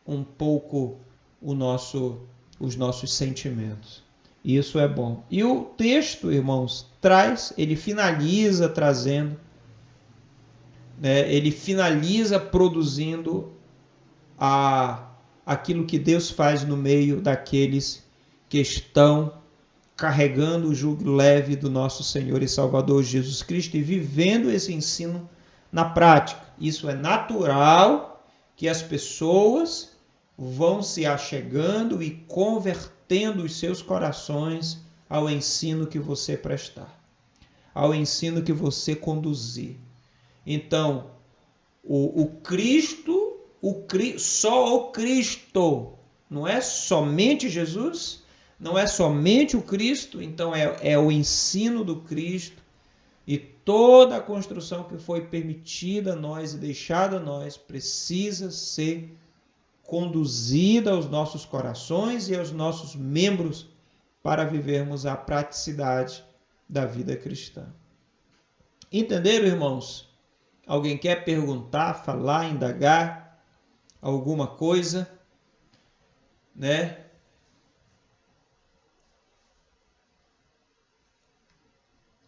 S1: um pouco os nossos sentimentos. Isso é bom. E o texto, irmãos, ele finaliza trazendo, né, ele finaliza produzindo aquilo que Deus faz no meio daqueles que estão carregando o jugo leve do nosso Senhor e Salvador Jesus Cristo e vivendo esse ensino na prática. Isso é natural que as pessoas vão se achegando e convertendo os seus corações ao ensino que você prestar, ao ensino que você conduzir. Então, só o Cristo, não é somente Jesus, não é somente o Cristo, então é o ensino do Cristo e toda a construção que foi permitida a nós e deixada a nós precisa ser conduzida aos nossos corações e aos nossos membros para vivermos a praticidade da vida cristã. Entenderam, irmãos? Alguém quer perguntar, falar, indagar alguma coisa, né?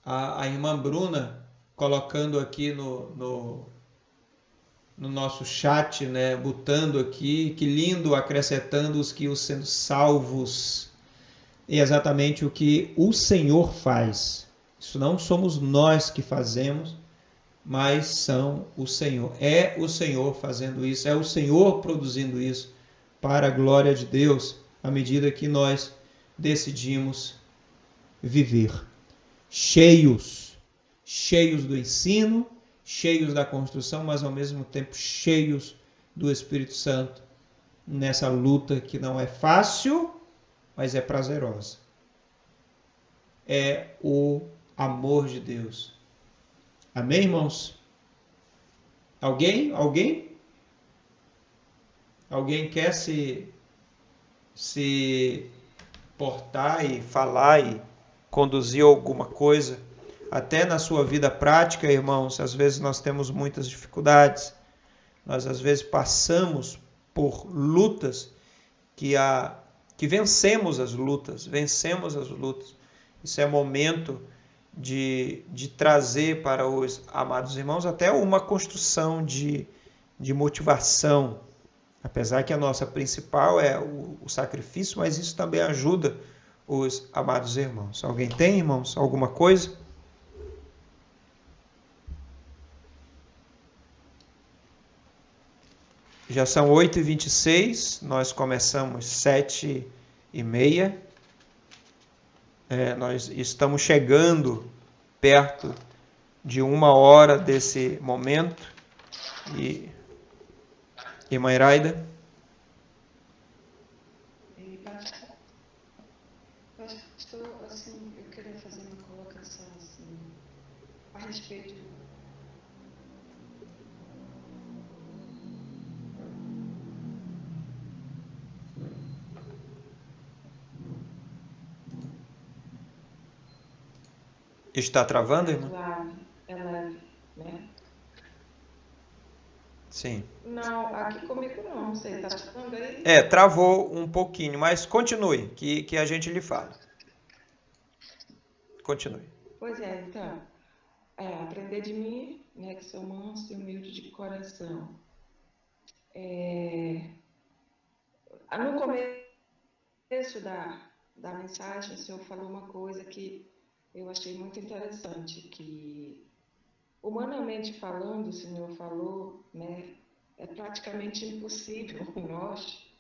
S1: A irmã Bruna colocando aqui no nosso chat, né, botando aqui, que lindo, acrescentando os que os sendo salvos. É exatamente o que o Senhor faz. Isso não somos nós que fazemos, mas são o Senhor. É o Senhor fazendo isso, é o Senhor produzindo isso para a glória de Deus, à medida que nós decidimos viver cheios do ensino, cheios da construção, mas ao mesmo tempo cheios do Espírito Santo, nessa luta que não é fácil, mas é prazerosa. É o amor de Deus. Amém, irmãos? Alguém quer se portar e falar e conduzir alguma coisa? Até na sua vida prática, irmãos, às vezes nós temos muitas dificuldades. Nós às vezes passamos por lutas que vencemos as lutas, vencemos as lutas. Isso é momento de trazer para os amados irmãos até uma construção de motivação. Apesar que a nossa principal é o sacrifício, mas isso também ajuda os amados irmãos. Alguém tem, irmãos, alguma coisa? Já são 8h26, nós começamos 7h30. Nós estamos chegando perto de 1 hora desse momento. E irmã Iraida?
S2: Pastor, assim, eu queria fazer uma colocação assim, a respeito.
S1: Está travando, irmã?
S2: É leve, né?
S1: Sim.
S2: Não, aqui comigo não sei, tá falando aí?
S1: Travou um pouquinho, mas continue, que a gente lhe fala. Continue.
S2: Pois é, então, aprender de mim, né, que sou manso e humilde de coração. No começo da mensagem, o senhor falou uma coisa que eu achei muito interessante, que humanamente falando, o senhor falou, né, é praticamente impossível nós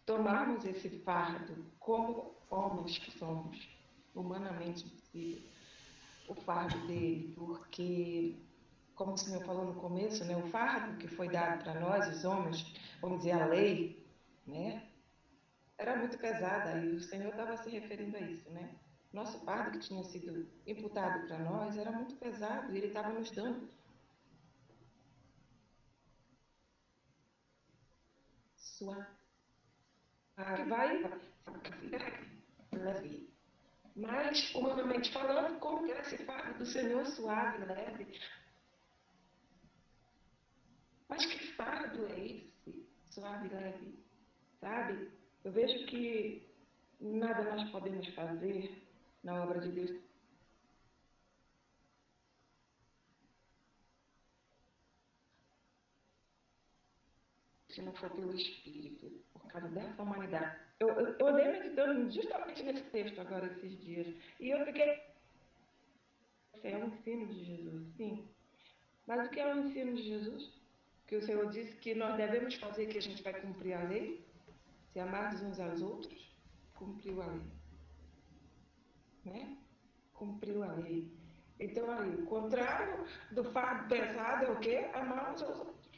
S2: tomarmos esse fardo como homens que somos, humanamente impossível, o fardo dele, porque, como o senhor falou no começo, né, o fardo que foi dado para nós, os homens, vamos dizer, a lei, né, era muito pesada, e o senhor estava se referindo a isso, né? Nosso fardo que tinha sido imputado para nós era muito pesado, e ele estava nos dando sua vai leve. Mas, humanamente falando, como que era esse fardo do Senhor suave, leve? Mas que fardo é esse? Suave, leve, sabe? Eu vejo que nada nós podemos fazer na obra de Deus se não for pelo Espírito, por causa dessa humanidade. Eu andei meditando justamente nesse texto agora, esses dias, e eu fiquei. É um ensino de Jesus, sim. Mas o que é o ensino de Jesus? Que o Senhor disse que nós devemos fazer, que a gente vai cumprir a lei, se amarmos uns aos outros, cumpriu a lei. Né? Cumpriu a lei. Então, aí, o contrário do fardo pesado é o quê? Amar uns aos outros.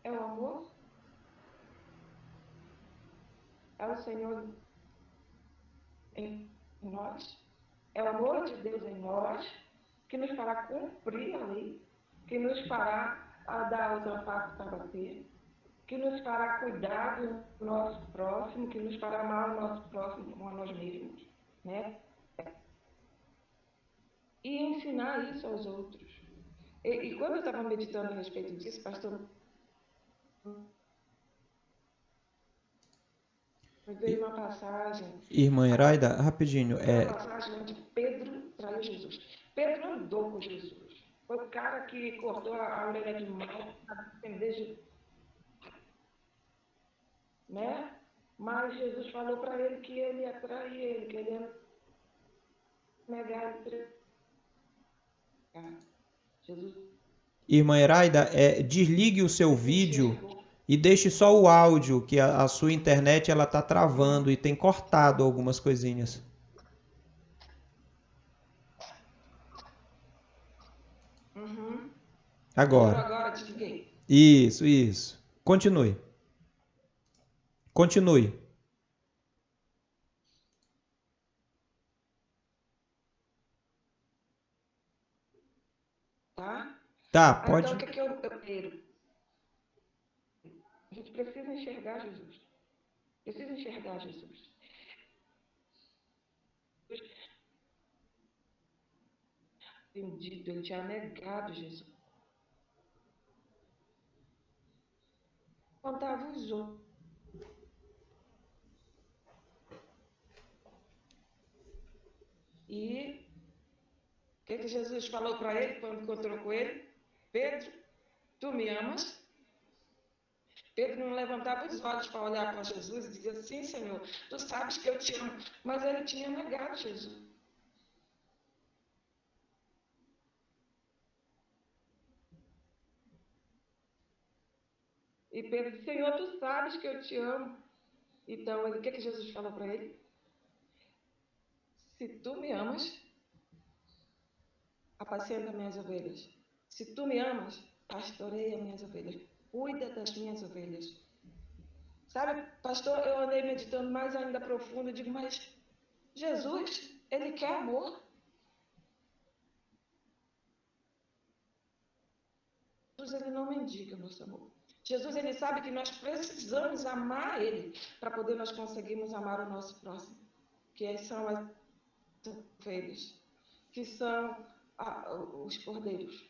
S2: É o amor. É o Senhor em nós. É o amor de Deus em nós que nos fará cumprir a lei, que nos fará dar outra parte para bater, que nos fará cuidar do nosso próximo, que nos fará amar o nosso próximo como a nós mesmos, né? E ensinar isso aos outros. E quando eu estava meditando a respeito disso, pastor, me veio uma passagem.
S1: Irmã Iraida, rapidinho.
S2: Uma passagem onde Pedro traiu Jesus. Pedro andou com Jesus. Foi o cara que cortou a orelha de mal para defender Jesus. Né? Mas Jesus falou para ele que ele ia trair ele, que ele ia negar ele. Jesus.
S1: Irmã Iraida, desligue o seu vídeo e deixe só o áudio, que a sua internet ela tá travando e tem cortado algumas coisinhas.
S2: Uhum.
S1: Agora.
S2: Agora desliguei.
S1: Isso. Continue. Continue.
S2: Tá?
S1: Tá,
S2: Então,
S1: pode.
S2: o que eu quero? A gente precisa enxergar Jesus. Precisa enxergar Jesus. Entendido, ele tinha negado Jesus. levantava os outros. E o que Jesus falou para ele quando encontrou com ele? Pedro, tu me amas? Pedro não levantava os olhos para olhar para Jesus e dizia, sim, Senhor, tu sabes que eu te amo. Mas ele tinha negado Jesus. E Pedro disse, Senhor, tu sabes que eu te amo. Então, o que Jesus falou para ele? Se tu me amas, apacenta minhas ovelhas. Se tu me amas, pastoreia minhas ovelhas. Cuida das minhas ovelhas. Sabe, pastor, eu andei meditando mais ainda profundo. Eu digo, mas Jesus, ele quer amor. Jesus, ele não mendiga nosso amor. Jesus, ele sabe que nós precisamos amar ele para poder nós conseguirmos amar o nosso próximo. Que são as ovelhas, que são os cordeiros.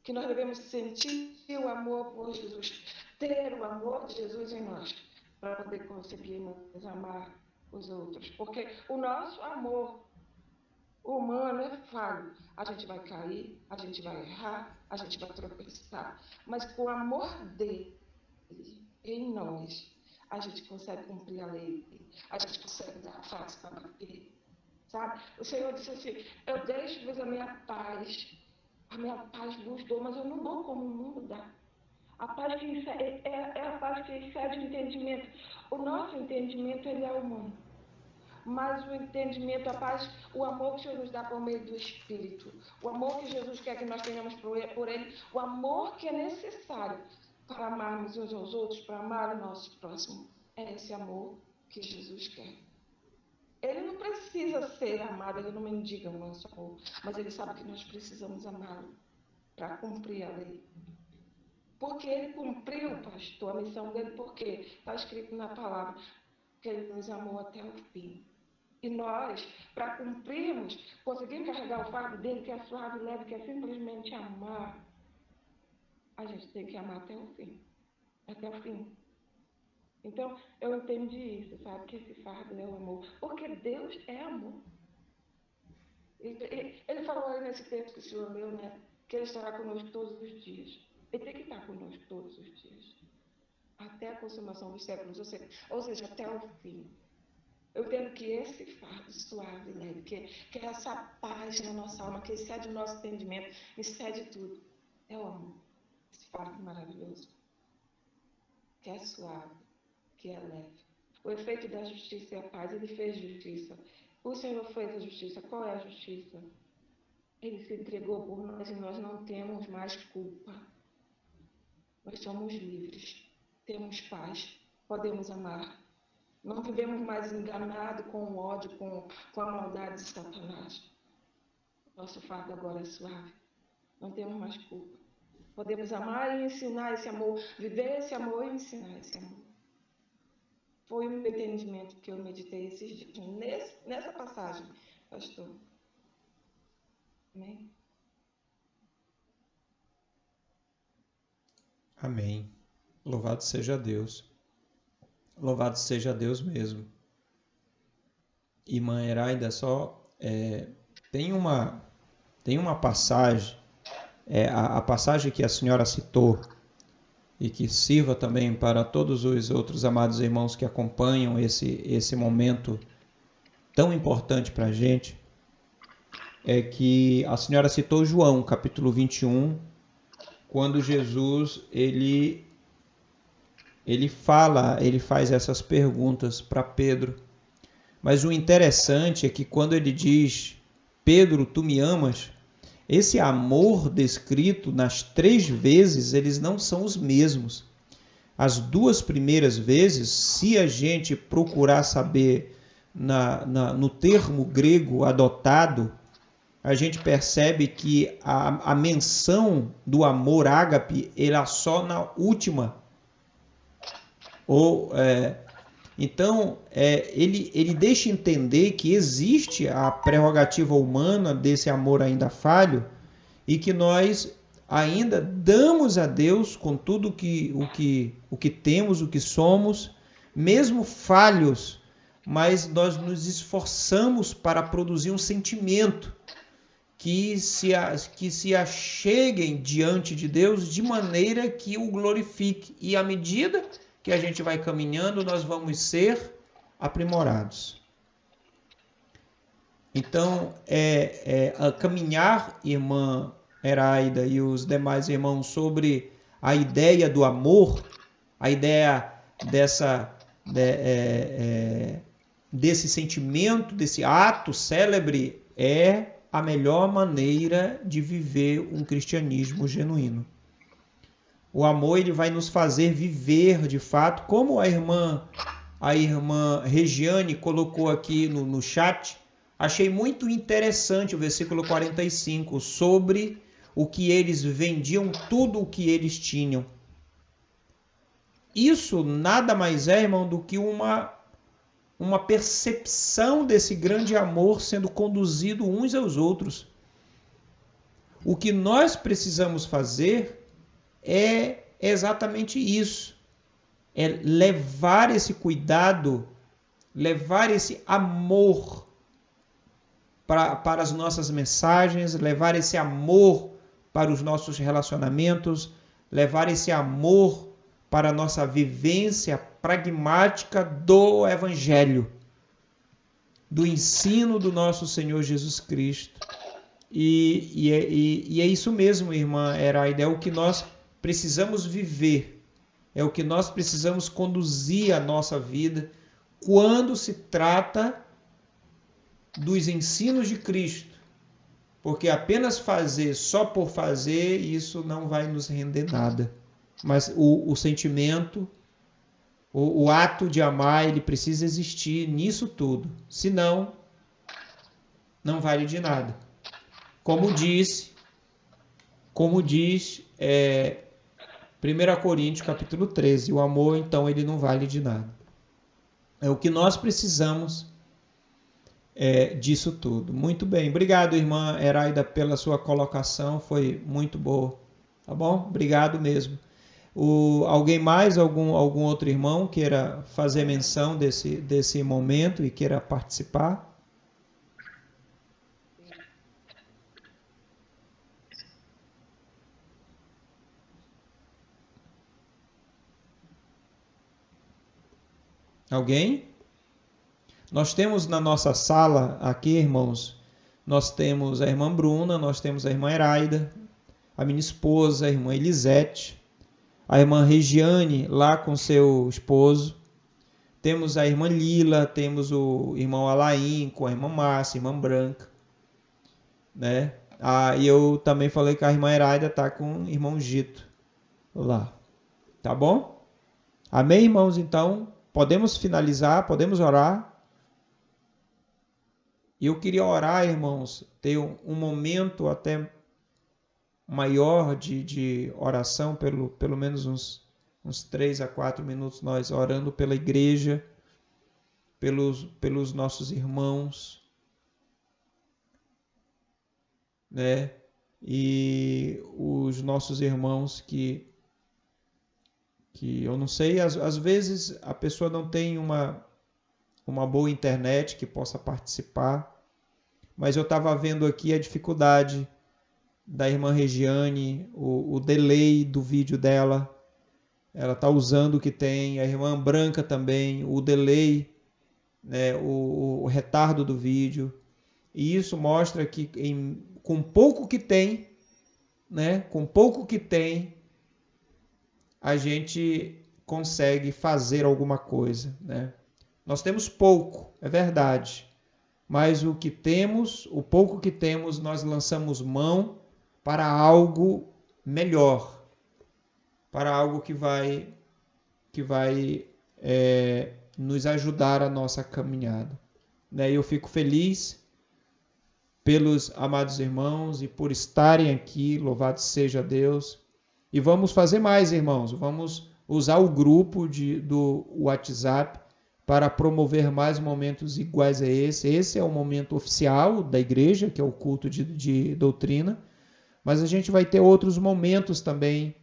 S2: Que nós devemos sentir o amor por Jesus, ter o amor de Jesus em nós, para poder conseguirmos amar os outros. Porque o nosso amor humano é falho. A gente vai cair, a gente vai errar, a gente vai tropeçar. Mas com o amor dele em nós, a gente consegue cumprir a lei, a gente consegue dar a face para bater. Sabe? O Senhor disse assim, eu deixo-vos a minha paz vos dou, mas eu não dou como o mundo dá. A paz que é a paz que excede o entendimento. O nosso entendimento, ele é humano. Mas o entendimento, a paz, o amor que o Senhor nos dá por meio do Espírito, o amor que Jesus quer que nós tenhamos por Ele, o amor que é necessário para amarmos uns aos outros, para amar o nosso próximo, é esse amor que Jesus quer. Ele não precisa ser amado, ele não mendiga o nosso amor, mas ele sabe que nós precisamos amá-lo para cumprir a lei. Porque ele cumpriu, pastor, a missão dele, porque está escrito na palavra que ele nos amou até o fim. E nós, para cumprirmos, conseguirmos carregar o fardo dele, que é suave e leve, que é simplesmente amar, a gente tem que amar até o fim. Até o fim. Então, eu entendi isso, sabe? Que esse fardo é o amor. Porque Deus é amor. Ele falou aí nesse texto que o senhor leu, né? Que ele estará conosco todos os dias. Ele tem que estar conosco todos os dias. Até a consumação dos séculos. Ou seja, até o fim. Eu entendo que esse fardo suave, leve, que é essa paz na nossa alma, que excede o nosso entendimento, excede tudo, é o amor. Esse fardo maravilhoso. Que é suave, que é leve. O efeito da justiça é a paz. Ele fez justiça. O Senhor fez a justiça. Qual é a justiça? Ele se entregou por nós e nós não temos mais culpa. Nós somos livres. Temos paz. Podemos amar. Não vivemos mais enganados com o ódio, com a maldade de Satanás. Nosso fardo agora é suave. Não temos mais culpa. Podemos amar e ensinar esse amor. Viver esse amor e ensinar esse amor. Foi o meu entendimento que eu meditei esses dias, nessa passagem, pastor. Amém?
S1: Amém. Louvado seja Deus. Louvado seja Deus mesmo. Irmã Heraida, só tem uma passagem, a passagem que a senhora citou, e que sirva também para todos os outros amados irmãos que acompanham esse momento tão importante para a gente, é que a senhora citou João, capítulo 21, quando Jesus, ele faz essas perguntas para Pedro. Mas o interessante é que quando ele diz, Pedro, tu me amas, esse amor descrito nas 3 vezes, eles não são os mesmos. As 2 primeiras vezes, se a gente procurar saber no termo grego adotado, a gente percebe que a menção do amor ágape era só na última. Então, ele deixa entender que existe a prerrogativa humana desse amor ainda falho e que nós ainda damos a Deus com tudo o que temos, o que somos, mesmo falhos, mas nós nos esforçamos para produzir um sentimento que se acheguem diante de Deus de maneira que o glorifique. E à medida que a gente vai caminhando, nós vamos ser aprimorados. Então, a caminhar, irmã Heraida e os demais irmãos, sobre a ideia do amor, a ideia desse sentimento, desse ato célebre, é a melhor maneira de viver um cristianismo genuíno. O amor, ele vai nos fazer viver de fato, como a irmã Regiane colocou aqui no chat. Achei muito interessante o versículo 45, sobre o que eles vendiam, tudo o que eles tinham. Isso nada mais é, irmão, do que uma percepção desse grande amor sendo conduzido uns aos outros. O que nós precisamos fazer é exatamente isso. É levar esse cuidado, levar esse amor para as nossas mensagens, levar esse amor para os nossos relacionamentos, levar esse amor para a nossa vivência pragmática do Evangelho, do ensino do nosso Senhor Jesus Cristo. E é isso mesmo, irmã Heraida, é o que nós precisamos viver, é o que nós precisamos conduzir a nossa vida quando se trata dos ensinos de Cristo, porque apenas fazer só por fazer, isso não vai nos render nada. Mas o sentimento, o ato de amar, ele precisa existir nisso tudo, senão não vale de nada. Como diz 1 Coríntios capítulo 13, o amor então ele não vale de nada. É o que nós precisamos disso tudo. Muito bem, obrigado, irmã Heraida, pela sua colocação, foi muito boa, tá bom? Obrigado mesmo. Alguém mais, algum outro irmão queira fazer menção desse momento e queira participar? Alguém? Nós temos na nossa sala aqui, irmãos, nós temos a irmã Bruna, nós temos a irmã Heraida, a minha esposa, a irmã Elisete, a irmã Regiane lá com seu esposo, temos a irmã Lila, temos o irmão Alain com a irmã Márcia, a irmã Branca, né? E eu também falei que a irmã Heraida está com o irmão Gito lá, tá bom? Amém, irmãos? Então, podemos finalizar, podemos orar. E eu queria orar, irmãos, ter um momento até maior de oração, pelo menos uns 3 a 4 minutos, nós orando pela igreja, pelos nossos irmãos, né? E os nossos irmãos que eu não sei, às vezes a pessoa não tem uma boa internet que possa participar, mas eu estava vendo aqui a dificuldade da irmã Regiane, o delay do vídeo dela, ela está usando o que tem, a irmã Branca também, o delay, né, o retardo do vídeo, e isso mostra que com pouco que tem, né, com pouco que tem, a gente consegue fazer alguma coisa, né? Nós temos pouco, é verdade, mas o que temos, o pouco que temos, nós lançamos mão para algo melhor, para algo que vai nos ajudar a nossa caminhada, né? Eu fico feliz pelos amados irmãos e por estarem aqui, louvado seja Deus. E vamos fazer mais, irmãos, vamos usar o grupo do WhatsApp para promover mais momentos iguais a esse. Esse é o momento oficial da igreja, que é o culto de doutrina, mas a gente vai ter outros momentos também.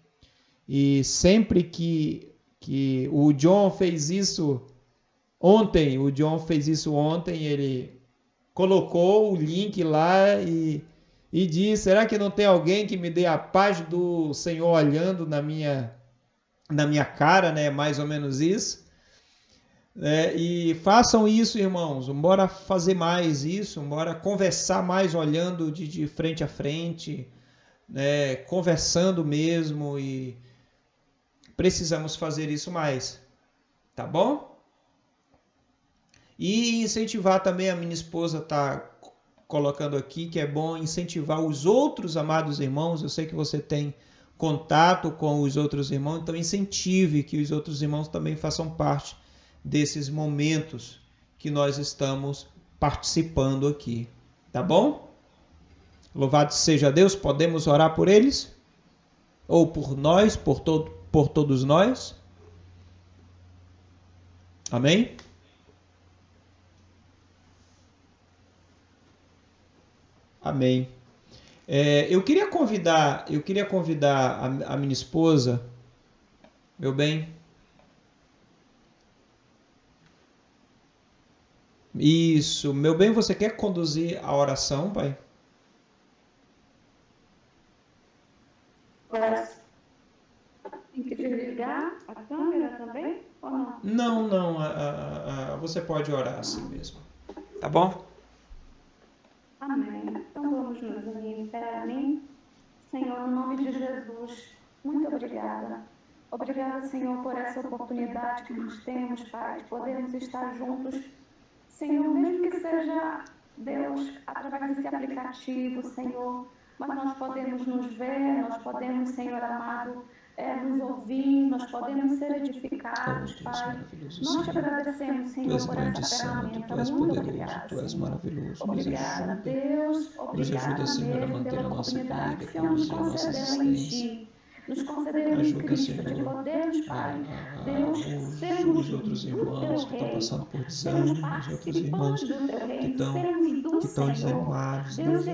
S1: E sempre que o John fez isso ontem, ele colocou o link lá e disse, será que não tem alguém que me dê a paz do Senhor olhando na minha cara, né? Mais ou menos isso. E façam isso, irmãos. Bora fazer mais isso, bora conversar mais olhando de frente a frente, né? Conversando mesmo, e precisamos fazer isso mais, tá bom? E incentivar também, a minha esposa está colocando aqui, que é bom incentivar os outros amados irmãos. Eu sei que você tem contato com os outros irmãos, então incentive que os outros irmãos também façam parte desses momentos que nós estamos participando aqui, tá bom? Louvado seja Deus. Podemos orar por eles? Ou por nós, por todos nós? Amém? Amém. Eu queria convidar a minha esposa, meu bem. Isso, meu bem, você quer conduzir a oração, pai?
S3: Tem que desligar a câmera também ou não?
S1: Não, você pode orar assim mesmo. Tá bom?
S3: Amém. Então vamos nos unir em fé. Amém. Senhor, no nome de Jesus, muito obrigada. Obrigada, Senhor, por essa oportunidade que nós temos, Pai, de podermos estar juntos. Senhor, mesmo que seja, Deus, através desse aplicativo, Senhor, mas nós podemos nos ver, nós podemos, Senhor amado, nos ouvir, nós podemos ser edificados, Pai. Nós te agradecemos, Senhor, por essa ferramenta. Muito obrigada,
S1: Tu és
S3: Senhor.
S1: maravilhoso.
S3: Obrigada, Deus. Obrigada mesmo pela oportunidade que o Senhor nos concedeu em Ti. Nos concedeu em Cristo, de podermos, Pai, Deus, sermos do Teu reino, sermos participantes do Teu reino, sermos do Senhor, Deus, sermos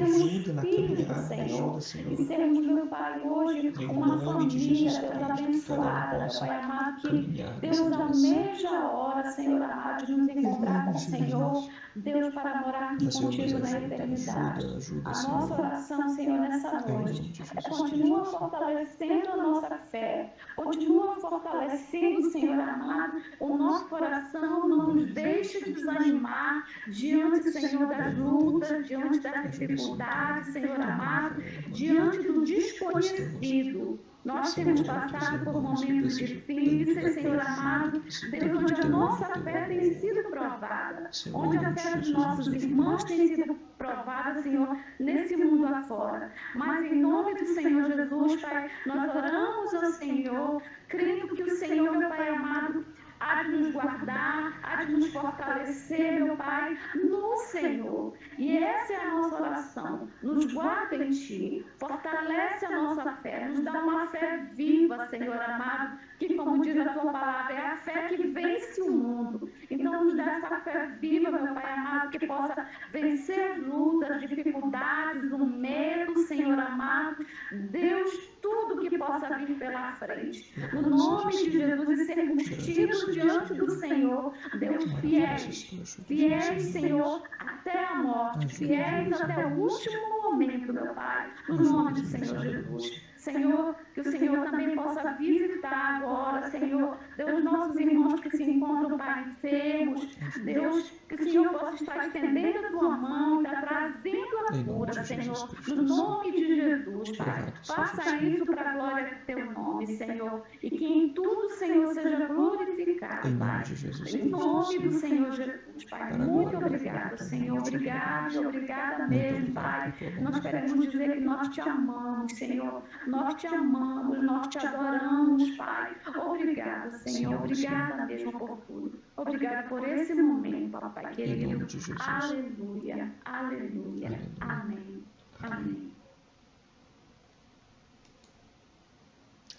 S3: filhos do Senhor, e sermos, meu Pai, hoje uma família, Deus, abençoada, meu Pai amado, que Deus almeja a hora, Senhor amado, de nos encontrar com o Senhor, Deus, para morarmos contigo na eternidade. A nossa oração, Senhor, nessa noite continua fortalecendo a nossa fé, continua fortalecendo, Senhor amado, o nosso coração. Não nos deixe desanimar diante, Senhor, das lutas, diante das dificuldades, Senhor amado, diante do desconhecido. Nós temos passado por momentos difíceis, Senhor amado, Deus, onde a nossa fé tem sido provada, onde a fé dos nossos irmãos tem sido provada, Senhor, nesse mundo afora. Mas em nome do Senhor Jesus, Pai, nós oramos ao Senhor, crendo que o Senhor, meu Pai amado, há de nos guardar, há de nos fortalecer, meu Pai, no Senhor. E essa é a nossa oração. Nos guarda em Ti, fortalece a nossa fé, nos dá uma fé viva, Senhor amado, que, como diz a Tua palavra, é a fé que vence o mundo. Então, nos dá essa fé viva, meu Pai amado, que possa vencer as lutas, as dificuldades, o medo, Senhor amado. Deus, tudo que possa vir pela frente. No nome de Jesus, e sermos tidos diante do Senhor, Deus, fiéis, Senhor, até a morte, fiéis até o último momento, meu Pai, no nome do Senhor Jesus. Senhor, que o Senhor também possa visitar agora, Senhor, Deus, nossos irmãos que se encontram, Pai, enfermos, Deus, que o Senhor possa estar estendendo a Tua mão e estar trazendo a cura, Senhor, no nome de Jesus, Pai. Faça isso para a glória do Teu nome, Senhor, e que em tudo, Senhor, seja glorificado, Pai. Em nome do Senhor Jesus, Pai. Muito obrigado, Senhor. Obrigada mesmo, Pai. Nós queremos dizer que nós Te amamos, Senhor. Nós Te amamos, nós Te adoramos, Pai. Obrigado, Senhor. Obrigada mesmo por tudo. Obrigada por esse momento, Papai querido. Aleluia, aleluia. Amém. Amém.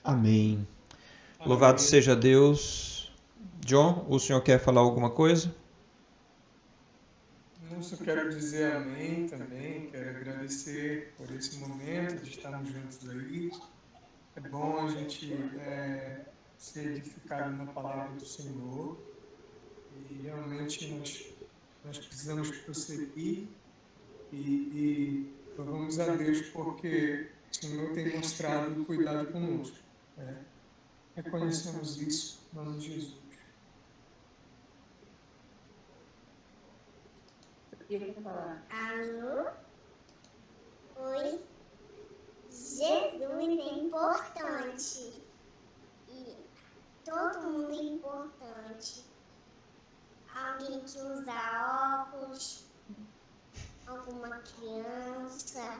S1: Amém. Louvado seja Deus. John, o senhor quer falar alguma coisa?
S4: Não só quero dizer amém também, quero agradecer por esse momento de estarmos juntos aí. É bom a gente ser edificado na palavra do Senhor e realmente nós precisamos prosseguir e louvamos a Deus porque o Senhor tem mostrado cuidado conosco. Reconhecemos isso em nome de Jesus.
S5: Alô? Oi? Jesus é importante. E todo mundo é importante. Alguém que usa óculos, alguma criança,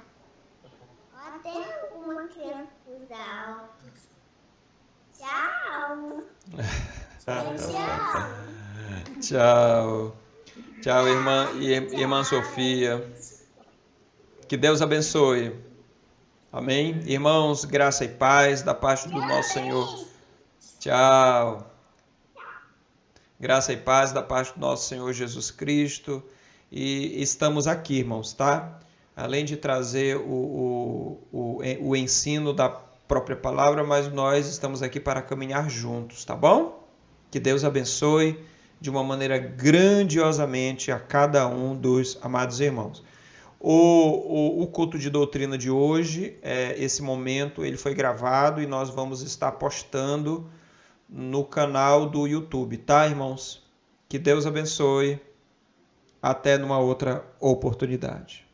S5: ou até alguma criança que usa óculos. Tchau! Tchau!
S1: Tchau. Tchau, irmã Sofia. Que Deus abençoe. Amém? Irmãos, graça e paz da parte do nosso Senhor. Tchau. Graça e paz da parte do nosso Senhor Jesus Cristo. E estamos aqui, irmãos, tá? Além de trazer o ensino da própria palavra, mas nós estamos aqui para caminhar juntos, tá bom? Que Deus abençoe de uma maneira grandiosamente a cada um dos amados irmãos. O culto de doutrina de hoje, esse momento, ele foi gravado e nós vamos estar postando no canal do YouTube, tá, irmãos? Que Deus abençoe. Até numa outra oportunidade.